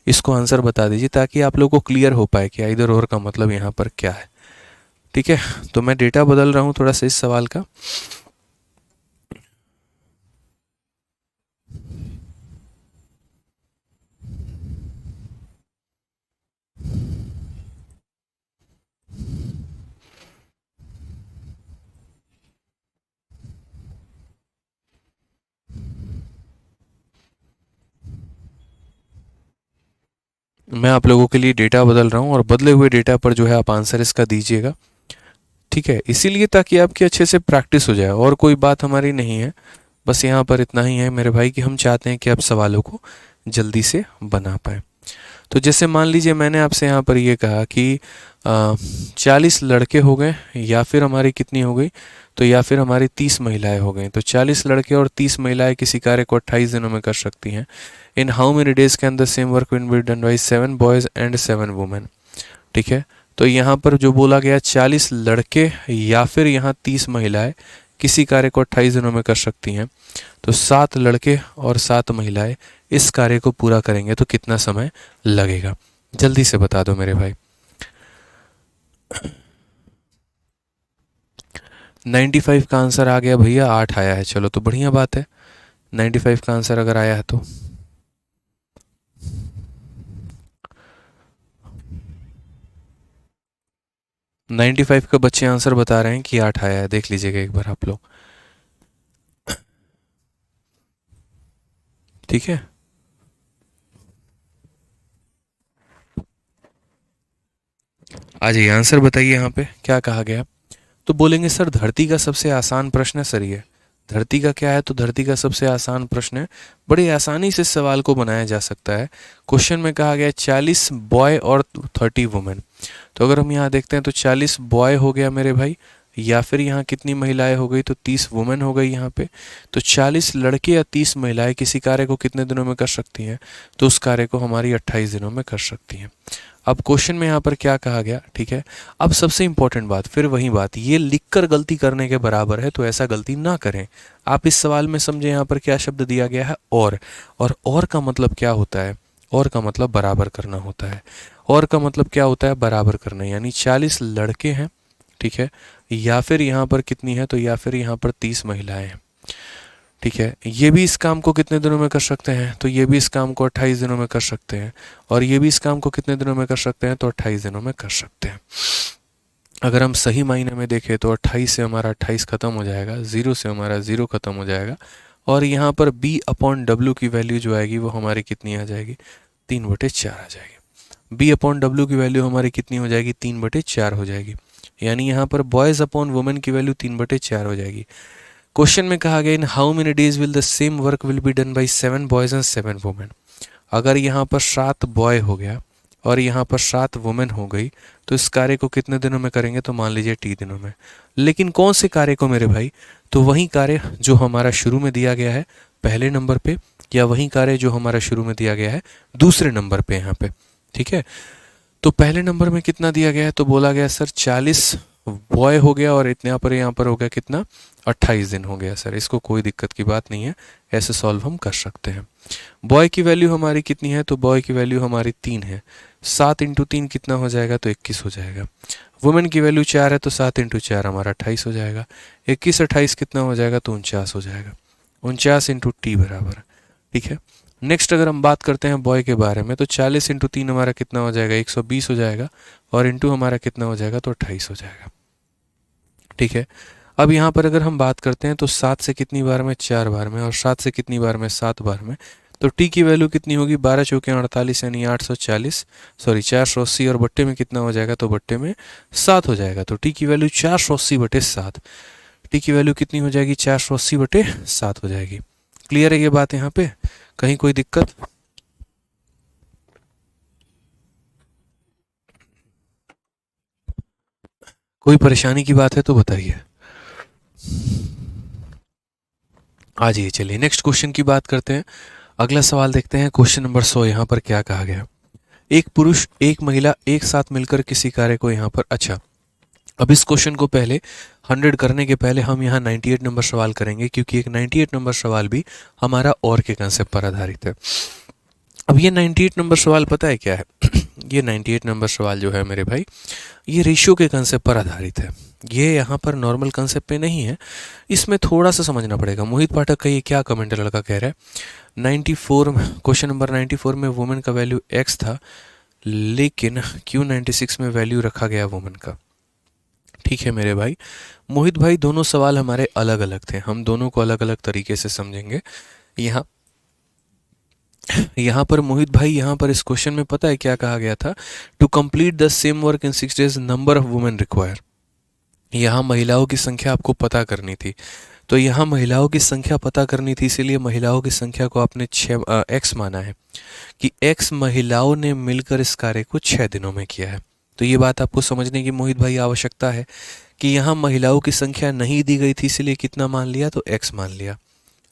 इसको आंसर बता दीजिए ताकि आप लोगों को क्लियर हो पाए कि आइदर और का मतलब यहाँ पर क्या है। ठीक है, तो मैं डेटा बदल रहा हूँ थोड़ा सा इस सवाल का। मैं आप लोगों के लिए डेटा बदल रहा हूँ और बदले हुए डेटा पर जो है आप आंसर इसका दीजिएगा। ठीक है, इसीलिए ताकि आपकी अच्छे से प्रैक्टिस हो जाए, और कोई बात हमारी नहीं है, बस यहाँ पर इतना ही है मेरे भाई कि हम चाहते हैं कि आप सवालों को जल्दी से बना पाएँ। तो जैसे मान लीजिए मैंने आपसे यहाँ पर ये कहा कि 40 लड़के हो गए या फिर हमारी कितनी हो गई, तो या फिर हमारी 30 महिलाएं हो गई। तो 40 लड़के और 30 महिलाएं किसी कार्य को 28 दिनों में कर सकती हैं। इन how many days can the same work will be done by 7 boys and 7 women. ठीक है, तो यहाँ पर जो बोला गया 40 लड़के या फिर यहाँ 30 महिलाएं किसी कार्य को 28 दिनों में कर सकती हैं, तो 7 लड़के और 7 महिलाएं इस कार्य को पूरा करेंगे तो कितना समय लगेगा? जल्दी से बता दो मेरे भाई। 95 का आंसर आ गया भैया, 8 आया है, चलो तो बढ़िया बात है। 95 का आंसर अगर आया है तो 95 का बच्चे आंसर बता रहे हैं कि 8 आया है, देख लीजिएगा एक बार आप लोग। ठीक है, आ जाइए आंसर बताइए यहाँ पे क्या कहा गया। तो बोलेंगे सर धरती का सबसे आसान प्रश्न है सर ये। धरती का क्या है? तो धरती का सबसे आसान प्रश्न है, बड़ी आसानी से सवाल को बनाया जा सकता है। क्वेश्चन में कहा गया 40 बॉय और 30 वुमेन। तो अगर हम यहाँ देखते हैं तो 40 बॉय हो गया मेरे भाई, या फिर यहाँ कितनी महिलाएं हो गई? तो 30 वुमेन हो गई यहाँ पे। तो 40 लड़के या 30 महिलाएं किसी कार्य को कितने दिनों में कर सकती हैं? तो उस कार्य को हमारी 28 दिनों में कर सकती हैं। अब क्वेश्चन में यहाँ पर क्या कहा गया? ठीक है, अब सबसे इंपॉर्टेंट बात, फिर वही बात, ये लिखकर गलती करने के बराबर है, तो ऐसा गलती ना करें। आप इस सवाल में समझे यहाँ पर क्या शब्द दिया गया है? और का मतलब क्या होता है? और का मतलब बराबर करना होता है। और का मतलब क्या होता है? बराबर करना, यानी 40 लड़के हैं, ठीक है, या फिर यहाँ पर कितनी है? तो या फिर यहाँ पर 30 महिलाएं हैं। ठीक है, ये भी इस काम को कितने दिनों में कर सकते हैं, तो ये भी इस काम को 28 दिनों में कर सकते हैं, और ये भी इस काम को कितने दिनों में कर सकते हैं, तो 28 दिनों में कर सकते हैं। अगर हम सही मायने में देखें तो 28 से हमारा 28 खत्म हो जाएगा, 0 से हमारा 0 खत्म हो जाएगा, और यहाँ पर B/W की वैल्यू जो आएगी वो हमारी कितनी आ जाएगी, 3/4 आ जाएगी। B/W की वैल्यू हमारी कितनी हो जाएगी, 3/4 हो जाएगी। यानी यहाँ पर बॉयज़ अपॉन वुमेन की वैल्यू 3/4 हो जाएगी। क्वेश्चन में कहा गया in how many days will the same work will be done by 7 boys and 7 women. अगर यहाँ पर 7 बॉय हो गया और यहाँ पर 7 वुमेन हो गई तो इस कार्य को कितने दिनों में करेंगे, तो मान लीजिए T दिनों में। लेकिन कौन से कार्य को मेरे भाई, तो वही कार्य जो हमारा शुरू में दिया गया है पहले नंबर पे, या वही कार्य जो हमारा शुरू में दिया गया है दूसरे नंबर पे यहाँ पे। ठीक है, तो पहले नंबर में कितना दिया गया है, तो बोला गया सर 40 बॉय हो गया, और इतने यहाँ पर हो गया कितना, 28 दिन हो गया सर। इसको कोई दिक्कत की बात नहीं है, ऐसे सॉल्व हम कर सकते हैं। बॉय की वैल्यू हमारी कितनी है, तो बॉय की वैल्यू हमारी 3 है, 7 × 3 कितना हो जाएगा, तो 21 हो जाएगा। वुमेन की वैल्यू 4 है, तो 7 × 4 हमारा 28 हो जाएगा। 21 28 कितना हो जाएगा, तो 49 हो जाएगा। 49 × T बराबर। ठीक है, नेक्स्ट अगर हम बात करते हैं बॉय के बारे में, तो 40 × 3 हमारा कितना हो जाएगा, 120 हो जाएगा, और इंटू हमारा कितना हो जाएगा, तो 28 हो जाएगा। ठीक है, अब यहाँ पर अगर हम बात करते हैं तो 7 से कितनी बार में, 4 बार में, और 7 से कितनी बार में, 7 बार में। तो टी की वैल्यू कितनी होगी, 12 चौके 48 यानी 840, सॉरी 480, और बट्टे में कितना हो जाएगा, तो बट्टे में 7 हो जाएगा। तो टी की वैल्यू 480/7, टी की वैल्यू कितनी हो जाएगी, 480/7 हो जाएगी। क्लियर है ये बात यहाँ पे, कहीं कोई दिक्कत? कोई परेशानी की बात है तो बताइए। आ जाइए, चलिए नेक्स्ट क्वेश्चन की बात करते हैं। अगला सवाल देखते हैं, क्वेश्चन नंबर 100। यहाँ पर क्या कहा गया, एक पुरुष एक महिला एक साथ मिलकर किसी कार्य को यहाँ पर, अच्छा अब इस क्वेश्चन को पहले 100 करने के पहले हम यहाँ 98 नंबर सवाल करेंगे, क्योंकि एक 98 नंबर सवाल भी हमारा और के कंसेप्ट पर आधारित है। अब ये 98 नंबर सवाल पता है क्या है ये 98 नंबर सवाल जो है मेरे भाई, ये रेशियो के कंसेप्ट पर आधारित है। ये यहाँ पर नॉर्मल कंसेप्ट पे नहीं है, इसमें थोड़ा सा समझना पड़ेगा। मोहित पाठक का ये क्या कमेंट लड़का कह रहा है, 94 क्वेश्चन नंबर 94 में वुमेन का वैल्यू x था, लेकिन क्यों 96 में वैल्यू रखा गया वुमेन का। ठीक है मेरे भाई, मोहित भाई दोनों सवाल हमारे अलग अलग थे, हम दोनों को अलग अलग तरीके से समझेंगे। यहाँ पर मोहित भाई, यहाँ पर इस क्वेश्चन में पता है क्या कहा गया था, to complete the same work in 6 days number of women require. यहाँ महिलाओं की संख्या आपको पता करनी थी, तो यहाँ महिलाओं की संख्या पता करनी थी, इसीलिए महिलाओं की संख्या को आपने x माना है कि x महिलाओं ने मिलकर इस कार्य को 6 दिनों में किया है। तो ये बात आपको समझने की मोहित भाई आवश्यकता है कि यहाँ महिलाओं की संख्या नहीं दी गई थी, इसलिए कितना मान लिया, तो x मान लिया।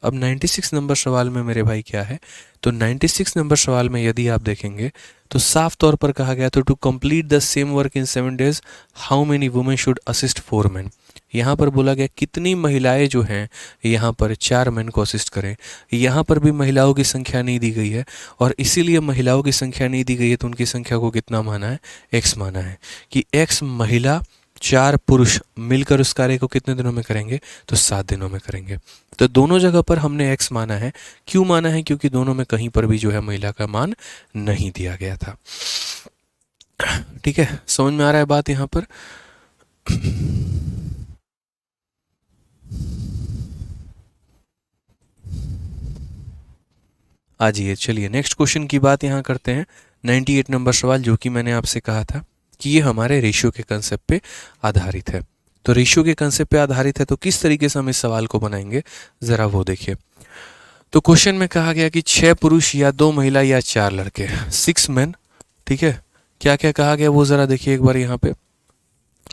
अब 96 नंबर सवाल में मेरे भाई क्या है, तो 96 नंबर सवाल में यदि आप देखेंगे तो साफ तौर पर कहा गया था to complete the same work in 7 days how many women should assist 4 men। यहाँ पर बोला गया कितनी महिलाएं जो हैं यहाँ पर 4 men को असिस्ट करें। यहाँ पर भी महिलाओं की संख्या नहीं दी गई है, और इसीलिए महिलाओं की संख्या नहीं दी गई है तो उनकी संख्या को कितना माना है, x माना है कि x महिला 4 पुरुष मिलकर उस कार्य को कितने दिनों में करेंगे, तो 7 दिनों में करेंगे। तो दोनों जगह पर हमने x माना है। क्यों माना है, क्योंकि दोनों में कहीं पर भी जो है महिला का मान नहीं दिया गया था। ठीक है, समझ में आ रहा है बात यहाँ पर? आ जाइए, चलिए नेक्स्ट क्वेश्चन की बात यहाँ करते हैं। 98 नंबर सवाल, जो कि मैंने आपसे कहा था कि ये हमारे रेशियो के कंसेप्ट पे आधारित है। तो रेशियो के कंसेप्ट पे आधारित है, तो किस तरीके से हम इस सवाल को बनाएंगे ज़रा वो देखिए। तो क्वेश्चन में कहा गया कि 6 पुरुष या 2 महिला या 4 लड़के, 6 men। ठीक है, क्या क्या कहा गया वो ज़रा देखिए एक बार यहाँ पे।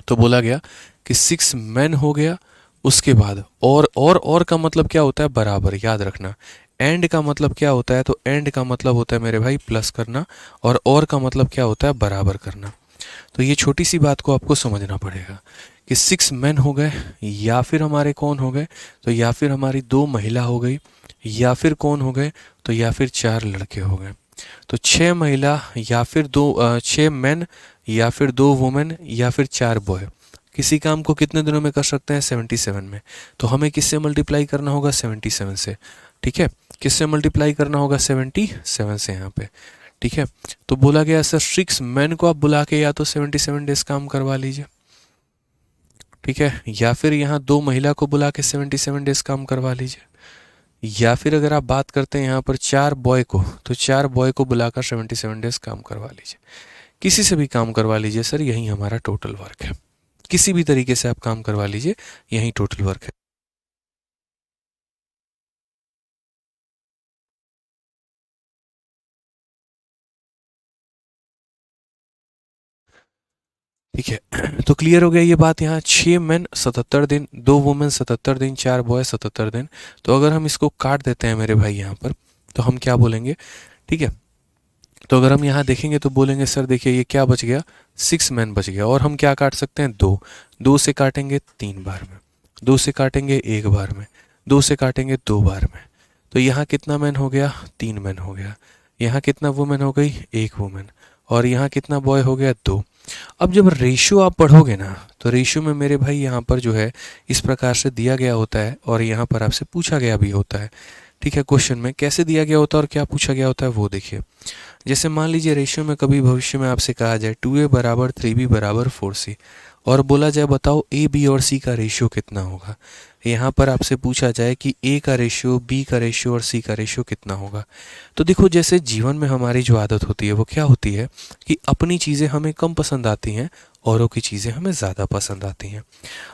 तो बोला गया कि 6 men हो गया, उसके बाद और का मतलब क्या होता है, बराबर, याद रखना। एंड का मतलब क्या होता है, तो एंड का मतलब होता है मेरे भाई प्लस करना, और का मतलब क्या होता है, बराबर करना। तो ये छोटी सी बात को आपको समझना पड़ेगा कि 6 men हो गए, या फिर हमारे कौन हो गए, तो या फिर हमारी 2 महिला हो गई, या फिर कौन हो गए, तो या फिर 4 लड़के हो गए। तो 6 महिला या फिर 6 men या फिर 2 वुमेन या फिर 4 बॉय। किसी काम को कितने दिनों में कर सकते हैं 77 में, तो हमें किससे मल्टीप्लाई करना होगा 77 से, ठीक है, किससे मल्टीप्लाई करना होगा 77 से यहाँ पे, ठीक है। तो बोला गया सर 6 मैन को आप बुला के या तो 77 डेज काम करवा लीजिए, ठीक है, या फिर यहाँ 2 महिला को बुला के 77 डेज काम करवा लीजिए, या फिर अगर आप बात करते हैं यहाँ पर 4 बॉय को, तो 4 बॉय को बुलाकर 77 डेज काम करवा लीजिए, किसी से भी काम करवा लीजिए सर, यही हमारा टोटल वर्क है, किसी भी तरीके से आप काम करवा लीजिए, यही टोटल वर्क है। ठीक है, तो क्लियर हो गया ये बात। यहाँ 6 मैन 77 दिन, 2 वुमेन 77 दिन, 4 बॉय 77 दिन। तो अगर हम इसको काट देते हैं मेरे भाई यहाँ पर, तो हम क्या बोलेंगे, ठीक है, तो अगर हम यहाँ देखेंगे तो बोलेंगे सर देखिए ये क्या बच गया, 6 मैन बच गया, और हम क्या काट सकते हैं 2, 2 से काटेंगे 3 बार में, 2 से काटेंगे 1 बार में, 2 से काटेंगे 2 बार में, तो यहाँ कितना मैन हो गया 3 मैन हो गया, यहाँ कितना वुमेन हो गई 1 वुमेन, और यहाँ कितना बॉय हो गया 2। अब जब रेशियो आप पढ़ोगे ना, तो रेशियो में मेरे भाई यहाँ पर जो है इस प्रकार से दिया गया होता है, और यहाँ पर आपसे पूछा गया भी होता है, ठीक है, क्वेश्चन में कैसे दिया गया होता है और क्या पूछा गया होता है वो देखिए। जैसे मान लीजिए रेशियो में कभी भविष्य में आपसे कहा जाए 2a बराबर 3b बराबर 4c, और बोला जाए बताओ a b और c का रेशियो कितना होगा। यहाँ पर आपसे पूछा जाए कि a का रेशियो, b का रेशियो और c का रेशियो कितना होगा। तो देखो जैसे जीवन में हमारी जो आदत होती है वो क्या होती है कि अपनी चीज़ें हमें कम पसंद आती हैं, औरों की चीज़ें हमें ज़्यादा पसंद आती हैं।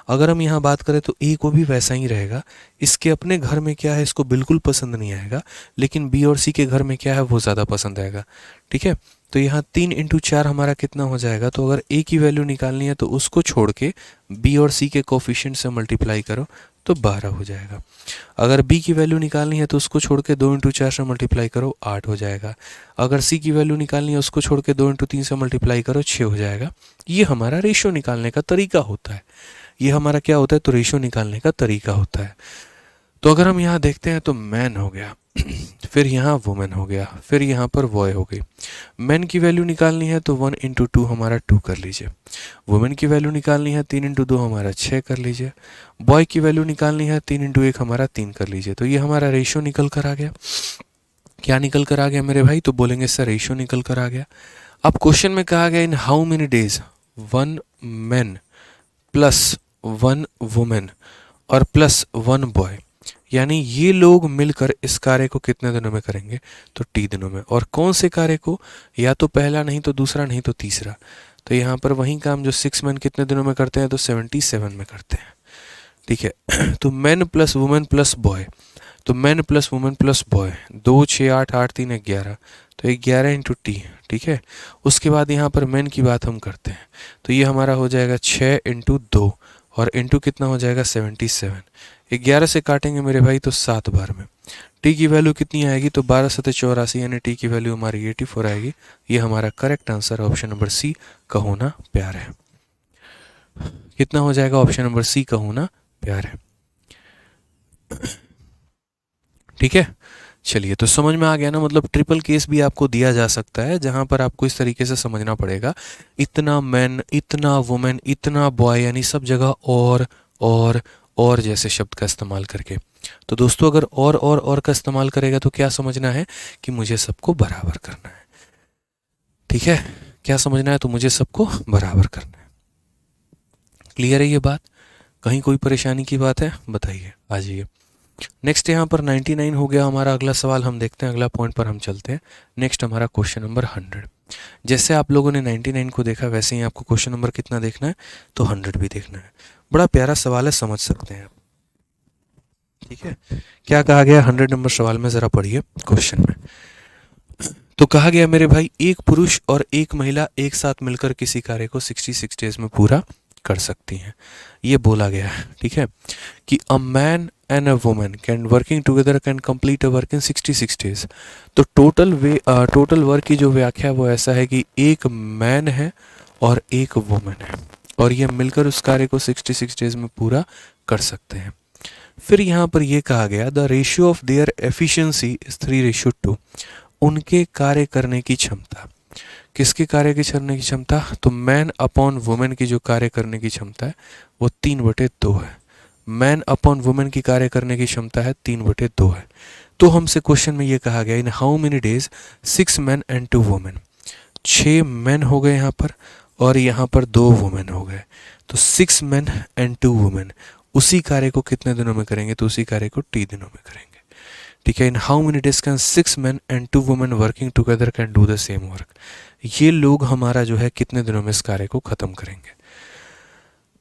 अगर हम यहाँ बात करें तो ए को भी वैसा ही रहेगा, इसके अपने घर में क्या है इसको बिल्कुल पसंद नहीं आएगा, लेकिन बी और सी के घर में क्या है वो ज़्यादा पसंद आएगा, ठीक है। तो यहाँ 3 इंटू 4 हमारा कितना हो जाएगा, तो अगर ए की वैल्यू निकालनी है तो उसको छोड़ के बी और सी के कोफिशिएंट से मल्टीप्लाई करो तो 12 हो जाएगा। अगर b की वैल्यू निकालनी है तो उसको छोड़ के 2 इंटू 4 से मल्टीप्लाई करो 8 हो जाएगा। अगर c की वैल्यू निकालनी है उसको छोड़ के 2 इंटू 3 से मल्टीप्लाई करो 6 हो जाएगा। ये हमारा रेशियो निकालने का तरीका होता है, ये हमारा क्या होता है, तो रेशियो निकालने का तरीका होता है। तो अगर हम यहाँ देखते हैं तो मैन हो गया, फिर यहाँ वुमेन हो गया, फिर यहाँ पर बॉय हो गई। मैन की वैल्यू निकालनी है तो 1 इंटू 2 हमारा 2 कर लीजिए, वुमेन की वैल्यू निकालनी है 3 इंटू 2 हमारा 6 कर लीजिए, बॉय की वैल्यू निकालनी है 3 इंटू 1 हमारा 3 कर लीजिए। तो ये हमारा रेशियो निकल कर आ गया। क्या निकल कर आ गया मेरे भाई, तो बोलेंगे सर रेशियो निकल कर आ गया। अब क्वेश्चन में कहा गया in how many days 1 man plus 1 women और प्लस 1 बॉय, यानी ये लोग मिलकर इस कार्य को कितने दिनों में करेंगे, तो टी दिनों में। और कौन से कार्य को, या तो पहला नहीं तो दूसरा नहीं तो तीसरा। तो यहाँ पर वही काम जो 6 मैन कितने दिनों में करते हैं, तो 77 में करते हैं, ठीक है। तो man plus women plus boy, तो man plus women plus boy 2 6 8 8 3 11, तो 11 इंटू टी, ठीक है। उसके बाद यहाँ पर मैन की बात हम करते हैं, तो ये हमारा हो जाएगा 6 इंटू 2 और इंटू कितना हो जाएगा 77। 11 से काटेंगे मेरे भाई तो 7 बार में। टी की वैल्यू कितनी आएगी, तो 12 7 84, यानी टी की वैल्यू हमारी 84 आएगी। ये हमारा correct answer option number C का होना प्यार है। कितना हो जाएगा, ऑप्शन नंबर सी का होना प्यार है, ठीक है। चलिए तो समझ में आ गया ना, मतलब ट्रिपल केस भी आपको दिया जा सकता है जहां पर आपको इस तरीके से समझना पड़ेगा, इतना मैन इतना वुमेन इतना बॉय, यानी सब जगह और जैसे शब्द का इस्तेमाल करके। तो दोस्तों अगर और का इस्तेमाल करेगा तो क्या समझना है कि मुझे सबको बराबर करना है, ठीक है। क्या समझना है, तो मुझे सबको बराबर करना है। क्लियर है ये बात, कहीं कोई परेशानी की बात है बताइए, आ जाइए। नेक्स्ट यहाँ पर 99 हो गया हमारा अगला सवाल, हम देखते हैं अगला पॉइंट पर हम चलते हैं। नेक्स्ट हमारा क्वेश्चन नंबर 100। जैसे आप लोगों ने 99 को देखा वैसे ही आपको क्वेश्चन नंबर कितना देखना है, तो 100 भी देखना है। बड़ा प्यारा सवाल है, समझ सकते हैं, ठीक है। क्या कहा गया 100 नंबर सवाल में, जरा पढ़िए क्वेश्चन में। तो कहा गया मेरे भाई एक पुरुष और एक महिला एक साथ मिलकर किसी कार्य को 66 डेज में पूरा कर सकती हैं, ये बोला गया है, ठीक है, कि a man and a woman can working together can complete a work in 66 days. तो टोटल वर्क की जो व्याख्या वो ऐसा है कि एक मैन है और एक वुमन है, और ये मिलकर उस कार्य को 66 डेज में पूरा कर सकते हैं। फिर यहाँ पर ये कहा गया the ratio of their efficiency is 3:2, उनके कार्य करने की क्षमता किसके कार्य की करने की क्षमता, तो मैन अपॉन वुमेन की जो कार्य करने की क्षमता है वो 3/2 है। मैन अपॉन वुमेन की कार्य करने की क्षमता है 3/2 है। तो हमसे क्वेश्चन में ये कहा गया in how many days 6 man and 2 women, 6 man हो गए यहाँ पर और यहाँ पर 2 वुमेन हो गए। तो 6 मैन एंड 2 वुमेन उसी कार्य को कितने दिनों में करेंगे, तो उसी कार्य को टी दिनों में करेंगे। ठीक है, इन how many days can 6 man and 2 women working together can do the same work. ये लोग हमारा जो है कितने दिनों में इस कार्य को खत्म करेंगे।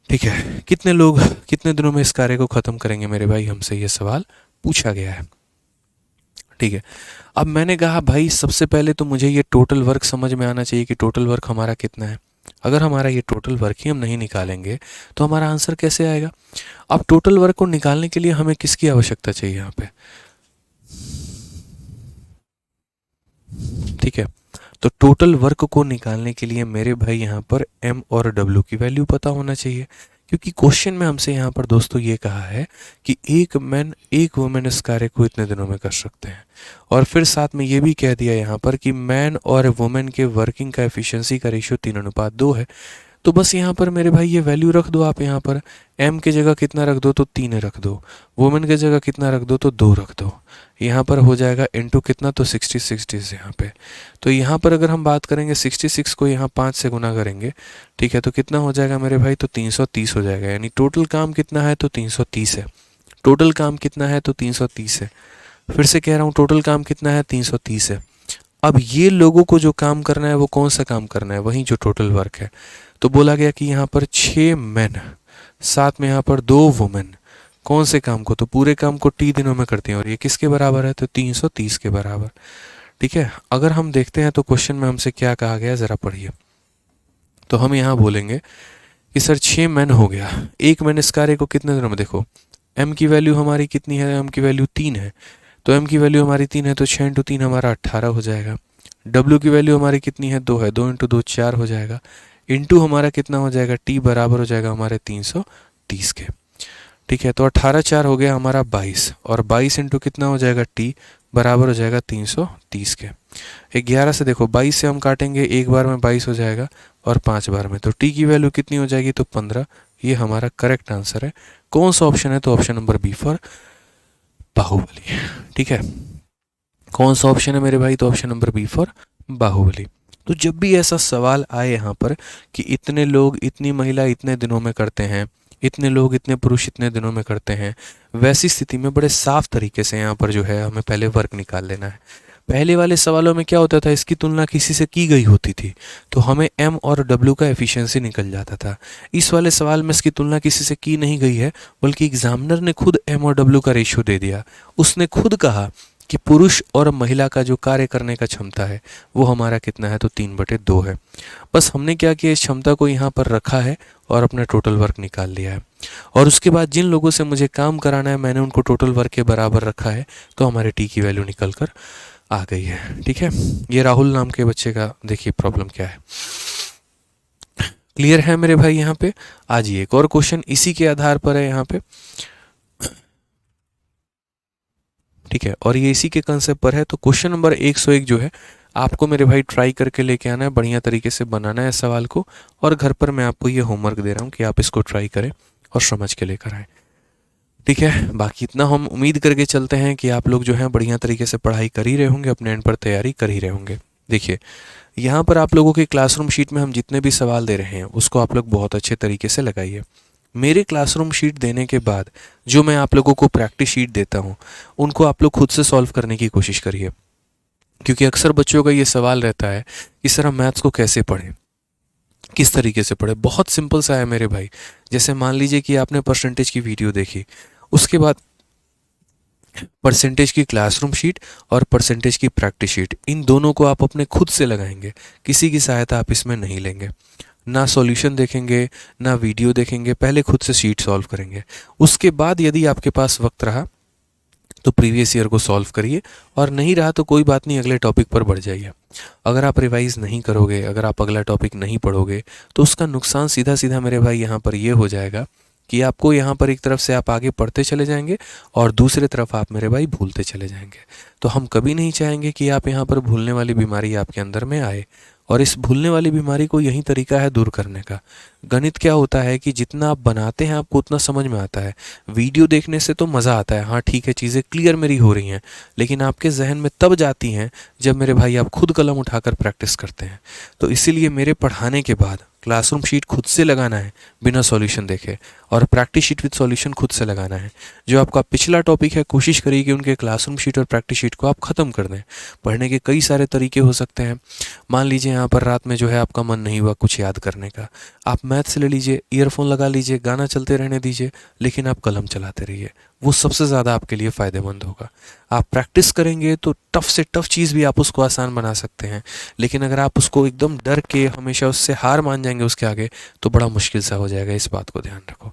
ठीक है, कितने लोग कितने दिनों में इस कार्य को खत्म करेंगे मेरे भाई, हमसे ये सवाल पूछा गया है। ठीक है, अब मैंने कहा भाई सबसे पहले तो मुझे ये टोटल वर्क समझ में आना चाहिए कि टोटल वर्क हमारा कितना है। अगर हमारा ये टोटल वर्क ही हम नहीं निकालेंगे तो हमारा आंसर कैसे आएगा। अब टोटल वर्क को निकालने के लिए हमें किसकी आवश्यकता चाहिए यहाँ पे, ठीक है, तो टोटल वर्क को निकालने के लिए मेरे भाई यहाँ पर m और w की वैल्यू पता होना चाहिए, क्योंकि क्वेश्चन में हमसे यहाँ पर दोस्तों ये कहा है कि एक मैन एक वुमेन इस कार्य को इतने दिनों में कर सकते हैं, और फिर साथ में ये भी कह दिया यहाँ पर कि मैन और वुमेन के वर्किंग का एफिशिएंसी का रेशियो 3:2 है। तो बस यहाँ पर मेरे भाई ये वैल्यू रख दो आप, यहाँ पर m की जगह कितना रख दो, तो 3 रख दो, वुमेन की जगह कितना रख दो, तो 2 रख दो। यहाँ पर हो जाएगा इनटू कितना, तो 66 डेज यहाँ पे। तो यहाँ पर अगर हम बात करेंगे 66 को यहाँ 5 से गुना करेंगे, ठीक है, तो कितना हो जाएगा मेरे भाई, तो 330 हो जाएगा। यानी टोटल काम कितना है, तो 330 है। टोटल काम कितना है, तो 330 है। फिर से कह रहा हूँ टोटल काम कितना है, 330 है। अब ये लोगों को जो काम करना है वो कौन सा काम करना है, वही जो टोटल वर्क है। तो बोला गया कि यहाँ पर 6 मैन साथ में यहाँ पर 2 वुमेन कौन से काम को, तो पूरे काम को टी दिनों में करते हैं, और ये किसके बराबर है, तो 330 के बराबर। ठीक है, अगर हम देखते हैं तो क्वेश्चन में हमसे क्या कहा गया, जरा पढ़िए। तो हम यहाँ बोलेंगे कि सर 6 मैन हो गया, एक मैन इस कार्य को कितने दिनों में, देखो m की वैल्यू हमारी कितनी है, m की वैल्यू 3 है, तो m की वैल्यू हमारी 3 है, तो 6 इंटू 3 हमारा 18 हो जाएगा। w की वैल्यू हमारी कितनी है, 2 है, 2 इंटू 2 4 हो जाएगा। इंटू हमारा कितना हो जाएगा, t बराबर हो जाएगा हमारे 330 के। ठीक है, तो 18 4 हो गया हमारा 22, और 22 इंटू कितना हो जाएगा, t बराबर हो जाएगा 330 के। 11 से देखो 22 से हम काटेंगे, एक बार में 22 हो जाएगा और 5 बार में, तो t की वैल्यू कितनी हो जाएगी, तो 15। ये हमारा करेक्ट आंसर है। कौन सा ऑप्शन है, तो option number B for Baahubali. ठीक है, कौन सा ऑप्शन है मेरे भाई, तो option number B for Baahubali. तो जब भी ऐसा सवाल आए यहाँ पर कि इतने लोग इतनी महिला इतने दिनों में करते हैं, इतने लोग इतने पुरुष इतने दिनों में करते हैं, वैसी स्थिति में बड़े साफ तरीके से यहाँ पर जो है हमें पहले वर्क निकाल लेना है। पहले वाले सवालों में क्या होता था, इसकी तुलना किसी से की गई होती थी तो हमें m और w का एफिशिएंसी निकल जाता था। इस वाले सवाल में इसकी तुलना किसी से की नहीं गई है, बल्कि एग्जामिनर ने खुद m और w का रेशियो दे दिया। उसने खुद कहा कि पुरुष और महिला का जो कार्य करने का क्षमता है वो हमारा कितना है, तो 3/2 है। बस हमने क्या किया, इस क्षमता को यहाँ पर रखा है और अपना टोटल वर्क निकाल लिया है, और उसके बाद जिन लोगों से मुझे काम कराना है मैंने उनको टोटल वर्क के बराबर रखा है, तो हमारे टी की वैल्यू निकल कर आ गई है। ठीक है, ये राहुल नाम के बच्चे का देखिए प्रॉब्लम क्या है। क्लियर है मेरे भाई यहाँ पे। आज ये एक और क्वेश्चन इसी के आधार पर है यहाँ पे, ठीक है, और ये इसी के कंसेप्ट पर है। तो क्वेश्चन नंबर 101 जो है आपको मेरे भाई ट्राई करके लेके आना है, बढ़िया तरीके से बनाना है सवाल को, और घर पर मैं आपको ये होमवर्क दे रहा हूँ कि आप इसको ट्राई करें और समझ के लेकर आएँ। ठीक है, बाकी इतना हम उम्मीद करके चलते हैं कि आप लोग जो हैं बढ़िया तरीके से पढ़ाई कर ही रहे होंगे, अपने एंड पर तैयारी कर ही रहे होंगे। देखिए यहाँ पर आप लोगों के क्लासरूम शीट में हम जितने भी सवाल दे रहे हैं उसको आप लोग बहुत अच्छे तरीके से लगाइए। मेरे क्लासरूम शीट देने के बाद जो मैं आप लोगों को प्रैक्टिस शीट देता हूँ उनको आप लोग खुद से सॉल्व करने की कोशिश करिए, क्योंकि अक्सर बच्चों का ये सवाल रहता है कि सर हम मैथ्स को कैसे पढ़ें, किस तरीके से पढ़े। बहुत सिंपल सा है मेरे भाई। जैसे मान लीजिए कि आपने परसेंटेज की वीडियो देखी, उसके बाद परसेंटेज की क्लासरूम शीट और परसेंटेज की प्रैक्टिस शीट, इन दोनों को आप अपने खुद से लगाएंगे, किसी की सहायता आप इसमें नहीं लेंगे। ना सॉल्यूशन देखेंगे ना वीडियो देखेंगे, पहले खुद से शीट सॉल्व करेंगे। उसके बाद यदि आपके पास वक्त रहा तो प्रीवियस ईयर को सॉल्व करिए, और नहीं रहा तो कोई बात नहीं, अगले टॉपिक पर बढ़ जाइए। अगर आप रिवाइज नहीं करोगे, अगर आप अगला टॉपिक नहीं पढ़ोगे तो उसका नुकसान सीधा सीधा मेरे भाई यहाँ पर ये हो जाएगा कि आपको यहाँ पर एक तरफ से आप आगे पढ़ते चले जाएंगे और दूसरी तरफ आप मेरे भाई भूलते चले जाएंगे। तो हम कभी नहीं चाहेंगे कि आप यहाँ पर भूलने वाली बीमारी आपके अंदर में आए, और इस भूलने वाली बीमारी को यही तरीका है दूर करने का। गणित क्या होता है कि जितना आप बनाते हैं आपको उतना समझ में आता है। वीडियो देखने से तो मज़ा आता है, हाँ ठीक है चीज़ें क्लियर मेरी हो रही हैं, लेकिन आपके जहन में तब जाती हैं जब मेरे भाई आप खुद कलम उठाकर प्रैक्टिस करते हैं। तो इसीलिए मेरे पढ़ाने के बाद क्लासरूम शीट खुद से लगाना है बिना सॉल्यूशन देखे, और प्रैक्टिस शीट विद सॉल्यूशन खुद से लगाना है। जो आपका पिछला टॉपिक है कोशिश करिए कि उनके क्लासरूम शीट और प्रैक्टिस शीट को आप ख़त्म कर दें। पढ़ने के कई सारे तरीके हो सकते हैं। मान लीजिए यहाँ पर रात में जो है आपका मन नहीं हुआ कुछ याद करने का, आप मैथ से ले लीजिए, ईयरफोन लगा लीजिए, गाना चलते रहने दीजिए, लेकिन आप कलम चलाते रहिए, वो सबसे ज़्यादा आपके लिए फ़ायदेमंद होगा। आप प्रैक्टिस करेंगे तो टफ से टफ चीज़ भी आप उसको आसान बना सकते हैं, लेकिन अगर आप उसको एकदम डर के हमेशा उससे हार मान जाएंगे उसके आगे तो बड़ा मुश्किल सा हो जाएगा। इस बात को ध्यान रखो,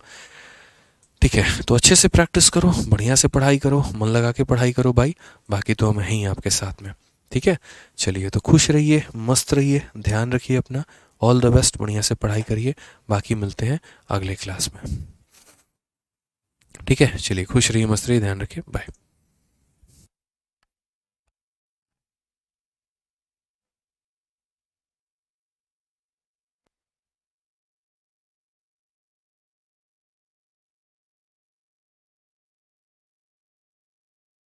ठीक है। तो अच्छे से प्रैक्टिस करो, बढ़िया से पढ़ाई करो, मन लगा के पढ़ाई करो भाई, बाकी तो हम हैं ही आपके साथ में, ठीक है। चलिए तो खुश रहिए, मस्त रहिए, ध्यान रखिए अपना, ऑल द बेस्ट, बढ़िया से पढ़ाई करिए, बाकी मिलते हैं अगले क्लास में, ठीक है। चलिए खुश रहिए, मस्त रहिए, ध्यान रखिए, बाय।